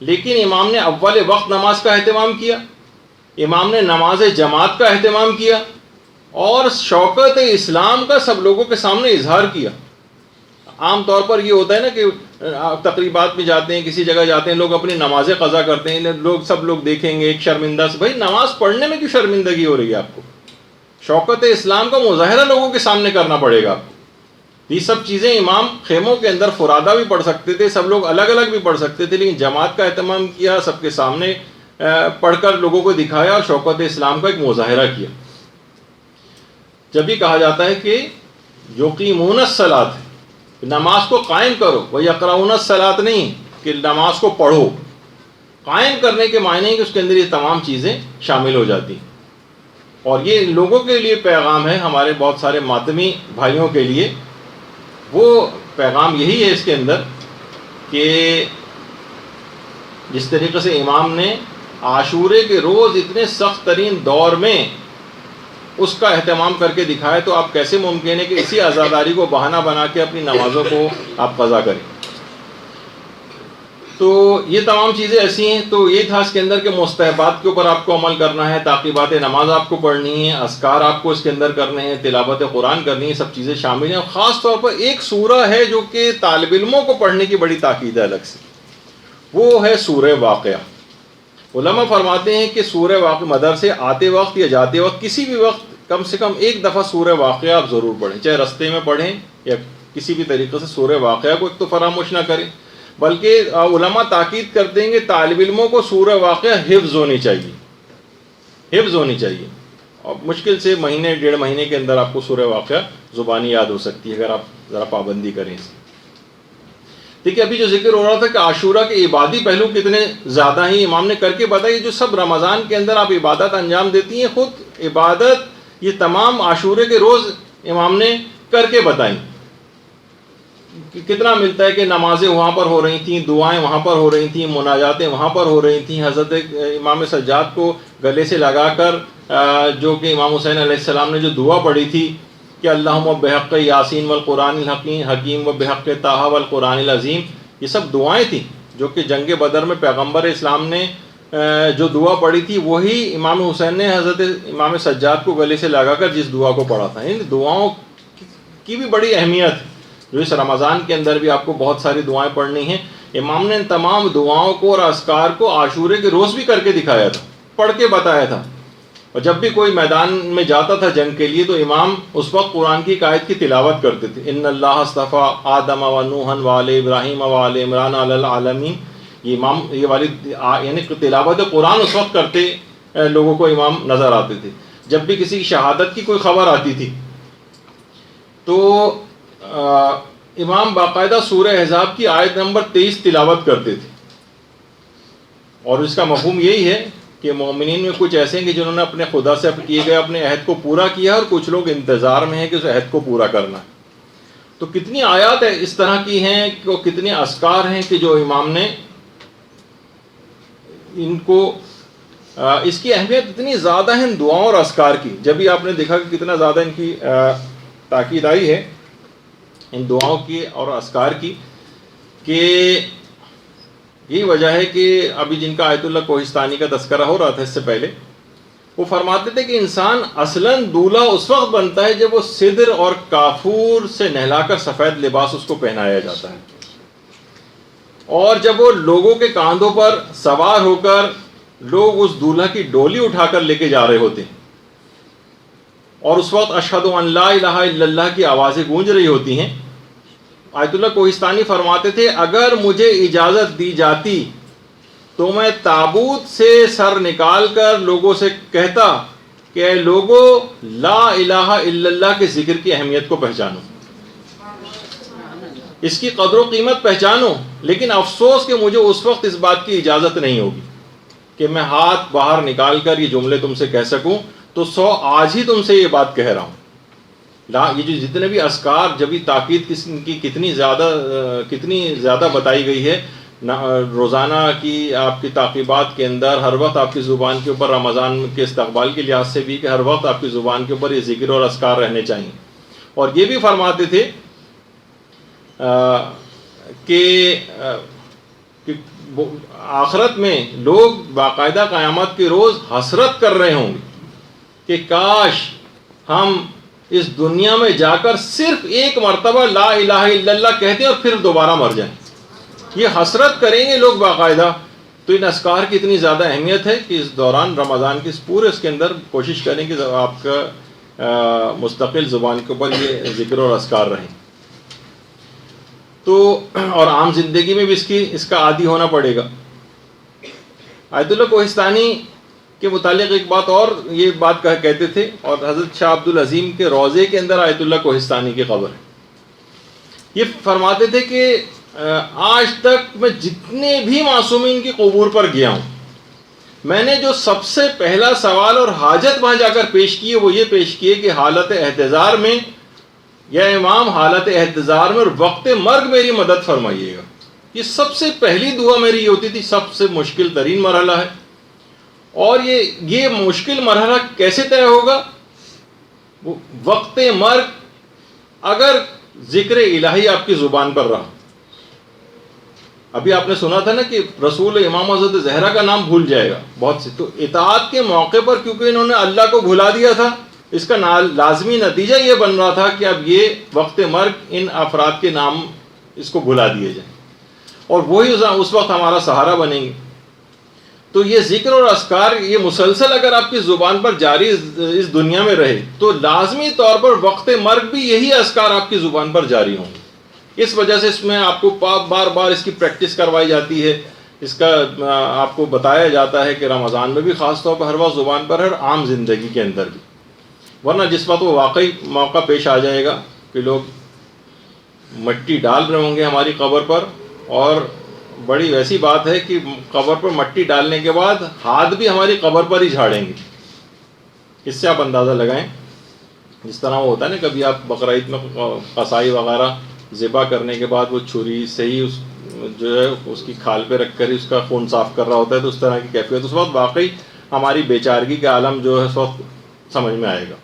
لیکن امام نے اول وقت نماز کا اہتمام کیا، امام نے نماز جماعت کا اہتمام کیا اور شوکت اسلام کا سب لوگوں کے سامنے اظہار کیا. عام طور پر یہ ہوتا ہے نا کہ تقریبات میں جاتے ہیں، کسی جگہ جاتے ہیں، لوگ اپنی نمازیں قضا کرتے ہیں، سب لوگ دیکھیں گے ایک شرمندہ سے. بھائی نماز پڑھنے میں کیوں شرمندگی ہو رہی ہے آپ کو؟ شوکت اسلام کا مظاہرہ لوگوں کے سامنے کرنا پڑے گا آپ کو. یہ سب چیزیں امام خیموں کے اندر فرادہ بھی پڑھ سکتے تھے، سب لوگ الگ الگ بھی پڑھ سکتے تھے، لیکن جماعت کا اہتمام کیا، سب کے سامنے پڑھ کر لوگوں کو دکھایا اور شوکت اسلام کا ایک مظاہرہ کیا. جب بھی کہا جاتا ہے کہ یقیمون الصلاۃ، نماز کو قائم کرو، ویقرؤون الصلاۃ نہیں کہ نماز کو پڑھو. قائم کرنے کے معنی ہے کہ اس کے اندر یہ تمام چیزیں شامل ہو جاتی ہیں. اور یہ لوگوں کے لیے پیغام ہے، ہمارے بہت سارے ماتمی بھائیوں کے لیے. وہ پیغام یہی ہے اس کے اندر کہ جس طریقے سے امام نے عاشورے کے روز اتنے سخت ترین دور میں اس کا اہتمام کر کے دکھایا، تو آپ کیسے ممکن ہے کہ اسی عزاداری کو بہانہ بنا کے اپنی نمازوں کو آپ قضا کریں؟ تو یہ تمام چیزیں ایسی ہیں. تو یہ تھا اس کے اندر کہ مستحبات کے اوپر آپ کو عمل کرنا ہے، تعقیبات نماز آپ کو پڑھنی ہے، اذکار آپ کو اس کے اندر کرنے ہیں، تلاوت قرآن کرنی ہے، سب چیزیں شامل ہیں. اور خاص طور پر ایک سورہ ہے جو کہ طالب علموں کو پڑھنے کی بڑی تاکید ہے الگ سے، وہ ہے سورہ واقعہ. علماء فرماتے ہیں کہ سورہ واقعہ مدرسے آتے وقت یا جاتے وقت کسی بھی وقت کم سے کم ایک دفعہ سورہ واقعہ آپ ضرور پڑھیں، چاہے رستے میں پڑھیں یا کسی بھی طریقے سے سورہ واقعہ کو ایک تو فراموش نہ کریں. بلکہ علماء تاکید کرتے ہیں کہ طالب علموں کو سورہ واقعہ حفظ ہونی چاہیے، حفظ ہونی چاہیے. اور مشکل سے مہینے ڈیڑھ مہینے کے اندر آپ کو سورہ واقعہ زبانی یاد ہو سکتی ہے اگر آپ ذرا پابندی کریں اس. دیکھیے ابھی جو ذکر ہو رہا تھا کہ عاشورہ کے عبادی پہلو کتنے زیادہ ہیں، امام نے کر کے بتائی. جو سب رمضان کے اندر آپ عبادت انجام دیتی ہیں، خود عبادت یہ تمام عاشورے کے روز امام نے کر کے بتائیں. کتنا ملتا ہے کہ نمازیں وہاں پر ہو رہی تھیں، دعائیں وہاں پر ہو رہی تھیں، مناجاتیں وہاں پر ہو رہی تھیں. حضرت امام سجاد کو گلے سے لگا کر جو کہ امام حسین علیہ السلام نے جو دعا پڑھی تھی کہ اللہم بحق یاسین والقرآن الحکیم و بحق طٰہٰ والقرآن العظیم، یہ سب دعائیں تھیں جو کہ جنگ بدر میں پیغمبر اسلام نے جو دعا پڑھی تھی وہی امام حسین نے حضرت امام سجاد کو گلے سے لگا کر جس دعا کو پڑھا تھا. ان دعاؤں کی بھی بڑی اہمیت ہے جو اس رمضان کے اندر بھی آپ کو بہت ساری دعائیں پڑھنی ہیں. امام نے ان تمام دعاؤں کو اور اذکار کو عاشورے کے روز بھی کر کے دکھایا تھا، پڑھ کے بتایا تھا. اور جب بھی کوئی میدان میں جاتا تھا جنگ کے لیے تو امام اس وقت قرآن کی ایک آیت کی تلاوت کرتے تھے، ان اللہ اصطفیٰ آدم و نوحا وآل ابراہیم وآل عمران علی العالمین. یہ امام یہ والی یعنی تلاوت قرآن اس وقت کرتے لوگوں کو امام نظر آتے تھے. جب بھی کسی کی شہادت کی کوئی خبر آتی تھی تو امام باقاعدہ سورہ احزاب کی آیت نمبر 23 تلاوت کرتے تھے. اور اس کا مفہوم یہی ہے کہ مومنین میں کچھ ایسے ہیں کہ جنہوں نے اپنے خدا سے کیے گئے اپنے عہد کو پورا کیا اور کچھ لوگ انتظار میں ہیں کہ اس عہد کو پورا کرنا ہے. تو کتنی آیات ہے اس طرح کی ہیں کہ کتنے اذکار ہیں کہ جو امام نے ان کو اس کی اہمیت اتنی زیادہ ہے ان دعاؤں اور اذکار کی. جب بھی آپ نے دیکھا کہ کتنا زیادہ ان کی تاکید آئی ہے ان دعاؤں کی اور اذکار کی، کہ یہی وجہ ہے کہ ابھی جن کا آیت اللہ کوہستانی کا تذکرہ ہو رہا تھا اس سے پہلے، وہ فرماتے تھے کہ انسان اصلاً دولہا اس وقت بنتا ہے جب وہ سدر اور کافور سے نہلا کر سفید لباس اس کو پہنایا جاتا ہے، اور جب وہ لوگوں کے کاندھوں پر سوار ہو کر لوگ اس دولہا کی ڈولی اٹھا کر لے کے جا رہے ہوتے ہیں، اور اس وقت اشہد ان لا الہ الا اللہ کی آوازیں گونج رہی ہوتی ہیں. آیت اللہ کوہستانی فرماتے تھے اگر مجھے اجازت دی جاتی تو میں تابوت سے سر نکال کر لوگوں سے کہتا کہ اے لوگوں لا الہ الا اللہ کے ذکر کی اہمیت کو پہچانو. اس کی قدر و قیمت پہچانو، لیکن افسوس کہ مجھے اس وقت اس بات کی اجازت نہیں ہوگی کہ میں ہاتھ باہر نکال کر یہ جملے تم سے کہہ سکوں، تو آج ہی تم سے یہ بات کہہ رہا ہوں. یہ جو جتنے بھی اذکار، جب یہ تاکید کی کتنی زیادہ بتائی گئی ہے، روزانہ کی آپ کی تعقیبات کے اندر ہر وقت آپ کی زبان کے اوپر، رمضان کے استقبال کے لحاظ سے بھی کہ ہر وقت آپ کی زبان کے اوپر یہ ذکر اور اذکار رہنے چاہیے. اور یہ بھی فرماتے تھے کہ آخرت میں لوگ باقاعدہ قیامت کے روز حسرت کر رہے ہوں گے کہ کاش ہم اس دنیا میں جا کر صرف ایک مرتبہ لا الہ الا اللہ کہتے ہیں اور پھر دوبارہ مر جائیں. یہ حسرت کریں گے لوگ باقاعدہ. تو ان اذکار کی اتنی زیادہ اہمیت ہے کہ اس دوران رمضان کے اس پورے اس کے اندر کوشش کریں کہ آپ کا مستقل زبان کے اوپر یہ ذکر اور اذکار رہیں. تو اور عام زندگی میں بھی اس کا عادی ہونا پڑے گا. آیت اللہ کوہستانی کے متعلق ایک بات اور یہ بات کہتے تھے، اور حضرت شاہ عبد العظیم کے روضے کے اندر آیت اللہ کوہستانی کی قبر ہے. یہ فرماتے تھے کہ آج تک میں جتنے بھی معصومین کی قبور پر گیا ہوں، میں نے جو سب سے پہلا سوال اور حاجت وہاں جا کر پیش کی وہ یہ پیش کیے کہ حالت احتضار میں، یا امام حالت احتضار میں اور وقت مرگ میری مدد فرمائیے گا. یہ سب سے پہلی دعا میری یہ ہوتی تھی. سب سے مشکل ترین مرحلہ ہے، اور یہ مشکل مرحلہ کیسے طے ہوگا؟ وقت مرگ اگر ذکر الہی آپ کی زبان پر رہا. ابھی آپ نے سنا تھا نا کہ رسول امام حضرت زہرا کا نام بھول جائے گا بہت سے. تو اطاعت کے موقع پر کیونکہ انہوں نے اللہ کو بھلا دیا تھا، اس کا لازمی نتیجہ یہ بن رہا تھا کہ اب یہ وقت مرگ ان افراد کے نام اس کو بھلا دیے جائیں، اور وہی اس وقت ہمارا سہارا بنیں گے. تو یہ ذکر اور اذکار یہ مسلسل اگر آپ کی زبان پر جاری اس دنیا میں رہے تو لازمی طور پر وقت مرگ بھی یہی اذکار آپ کی زبان پر جاری ہوں گے. اس وجہ سے اس میں آپ کو بار بار اس کی پریکٹس کروائی جاتی ہے. اس کا آپ کو بتایا جاتا ہے کہ رمضان میں بھی خاص طور پر ہر وقت زبان پر ہے، اور عام زندگی کے اندر بھی. ورنہ جس وقت وہ واقعی موقع پیش آ جائے گا کہ لوگ مٹی ڈال رہے ہوں گے ہماری قبر پر، اور بڑی ویسی بات ہے کہ قبر پر مٹی ڈالنے کے بعد ہاتھ بھی ہماری قبر پر ہی جھاڑیں گے. اس سے آپ اندازہ لگائیں جس طرح وہ ہوتا ہے نا، کبھی آپ بقرعید میں قصائی وغیرہ ذبح کرنے کے بعد وہ چھری سے ہی جو ہے اس کی کھال پہ رکھ کر ہی اس کا خون صاف کر رہا ہوتا ہے، تو اس طرح کی کیفیت اس وقت واقعی ہماری بیچارگی کا عالم جو ہے اس وقت سمجھ میں آئے گا.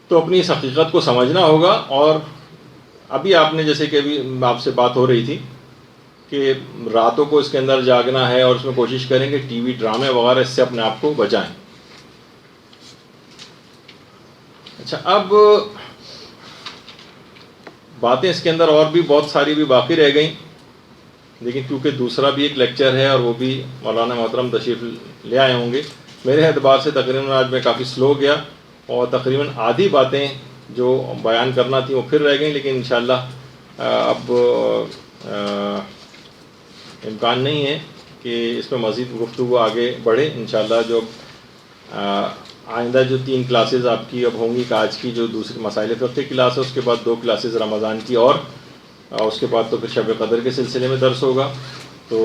تو اپنی اس حقیقت کو سمجھنا ہوگا. اور ابھی آپ نے جیسے کہ ابھی آپ سے بات ہو رہی تھی کہ راتوں کو اس کے اندر جاگنا ہے، اور اس میں کوشش کریں کہ ٹی وی ڈرامے وغیرہ اس سے اپنے آپ کو بچائیں. اچھا، اب باتیں اس کے اندر اور بھی بہت ساری بھی باقی رہ گئیں، لیکن کیونکہ دوسرا بھی ایک لیکچر ہے اور وہ بھی مولانا محترم تشریف لے آئے ہوں گے. میرے اعتبار سے تقریباً آج میں کافی سلو گیا، اور تقریباً آدھی باتیں جو بیان کرنا تھی وہ پھر رہ گئیں. لیکن انشاءاللہ اب امکان نہیں ہے کہ اس میں مزید گفتگو آگے بڑھے. انشاءاللہ جو آئندہ جو 3 کلاسز آپ کی اب ہوں گی، کہ آج کی جو دوسری مسائل فقہ کی کلاس ہے، اس کے بعد 2 کلاسز رمضان کی، اور اس کے بعد تو پھر شب قدر کے سلسلے میں درس ہوگا. تو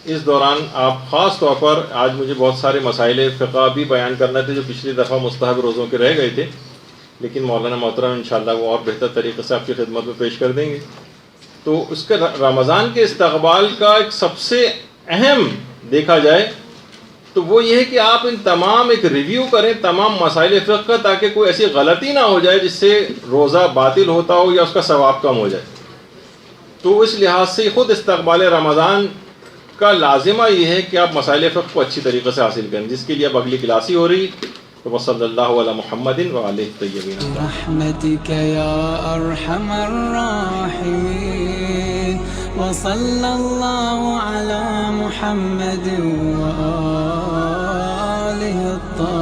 اس دوران آپ خاص طور پر آج مجھے بہت سارے مسائل فقہ بھی بیان کرنا تھے جو پچھلی دفعہ مستحب روزوں کے رہ گئے تھے، لیکن مولانا محترم انشاءاللہ وہ اور بہتر طریقے سے آپ کی خدمت میں پیش کر دیں گے. تو اس کا رمضان کے استقبال کا ایک سب سے اہم دیکھا جائے تو وہ یہ ہے کہ آپ ان تمام ایک ریویو کریں تمام مسائل فقہ کا، تاکہ کوئی ایسی غلطی نہ ہو جائے جس سے روزہ باطل ہوتا ہو یا اس کا ثواب کم ہو جائے. تو اس لحاظ سے خود استقبال رمضان کا لازمہ یہ ہے کہ آپ مسائل فقہ کو اچھی طریقے سے حاصل کریں، جس کے لیے اب اگلی کلاس ہی ہو رہی. تو صلی اللہ علی محمد وآلہ الطیبین برحمتک یا ارحم الراحمین، وصلی اللہ علی محمد وآلہ الطاہرین.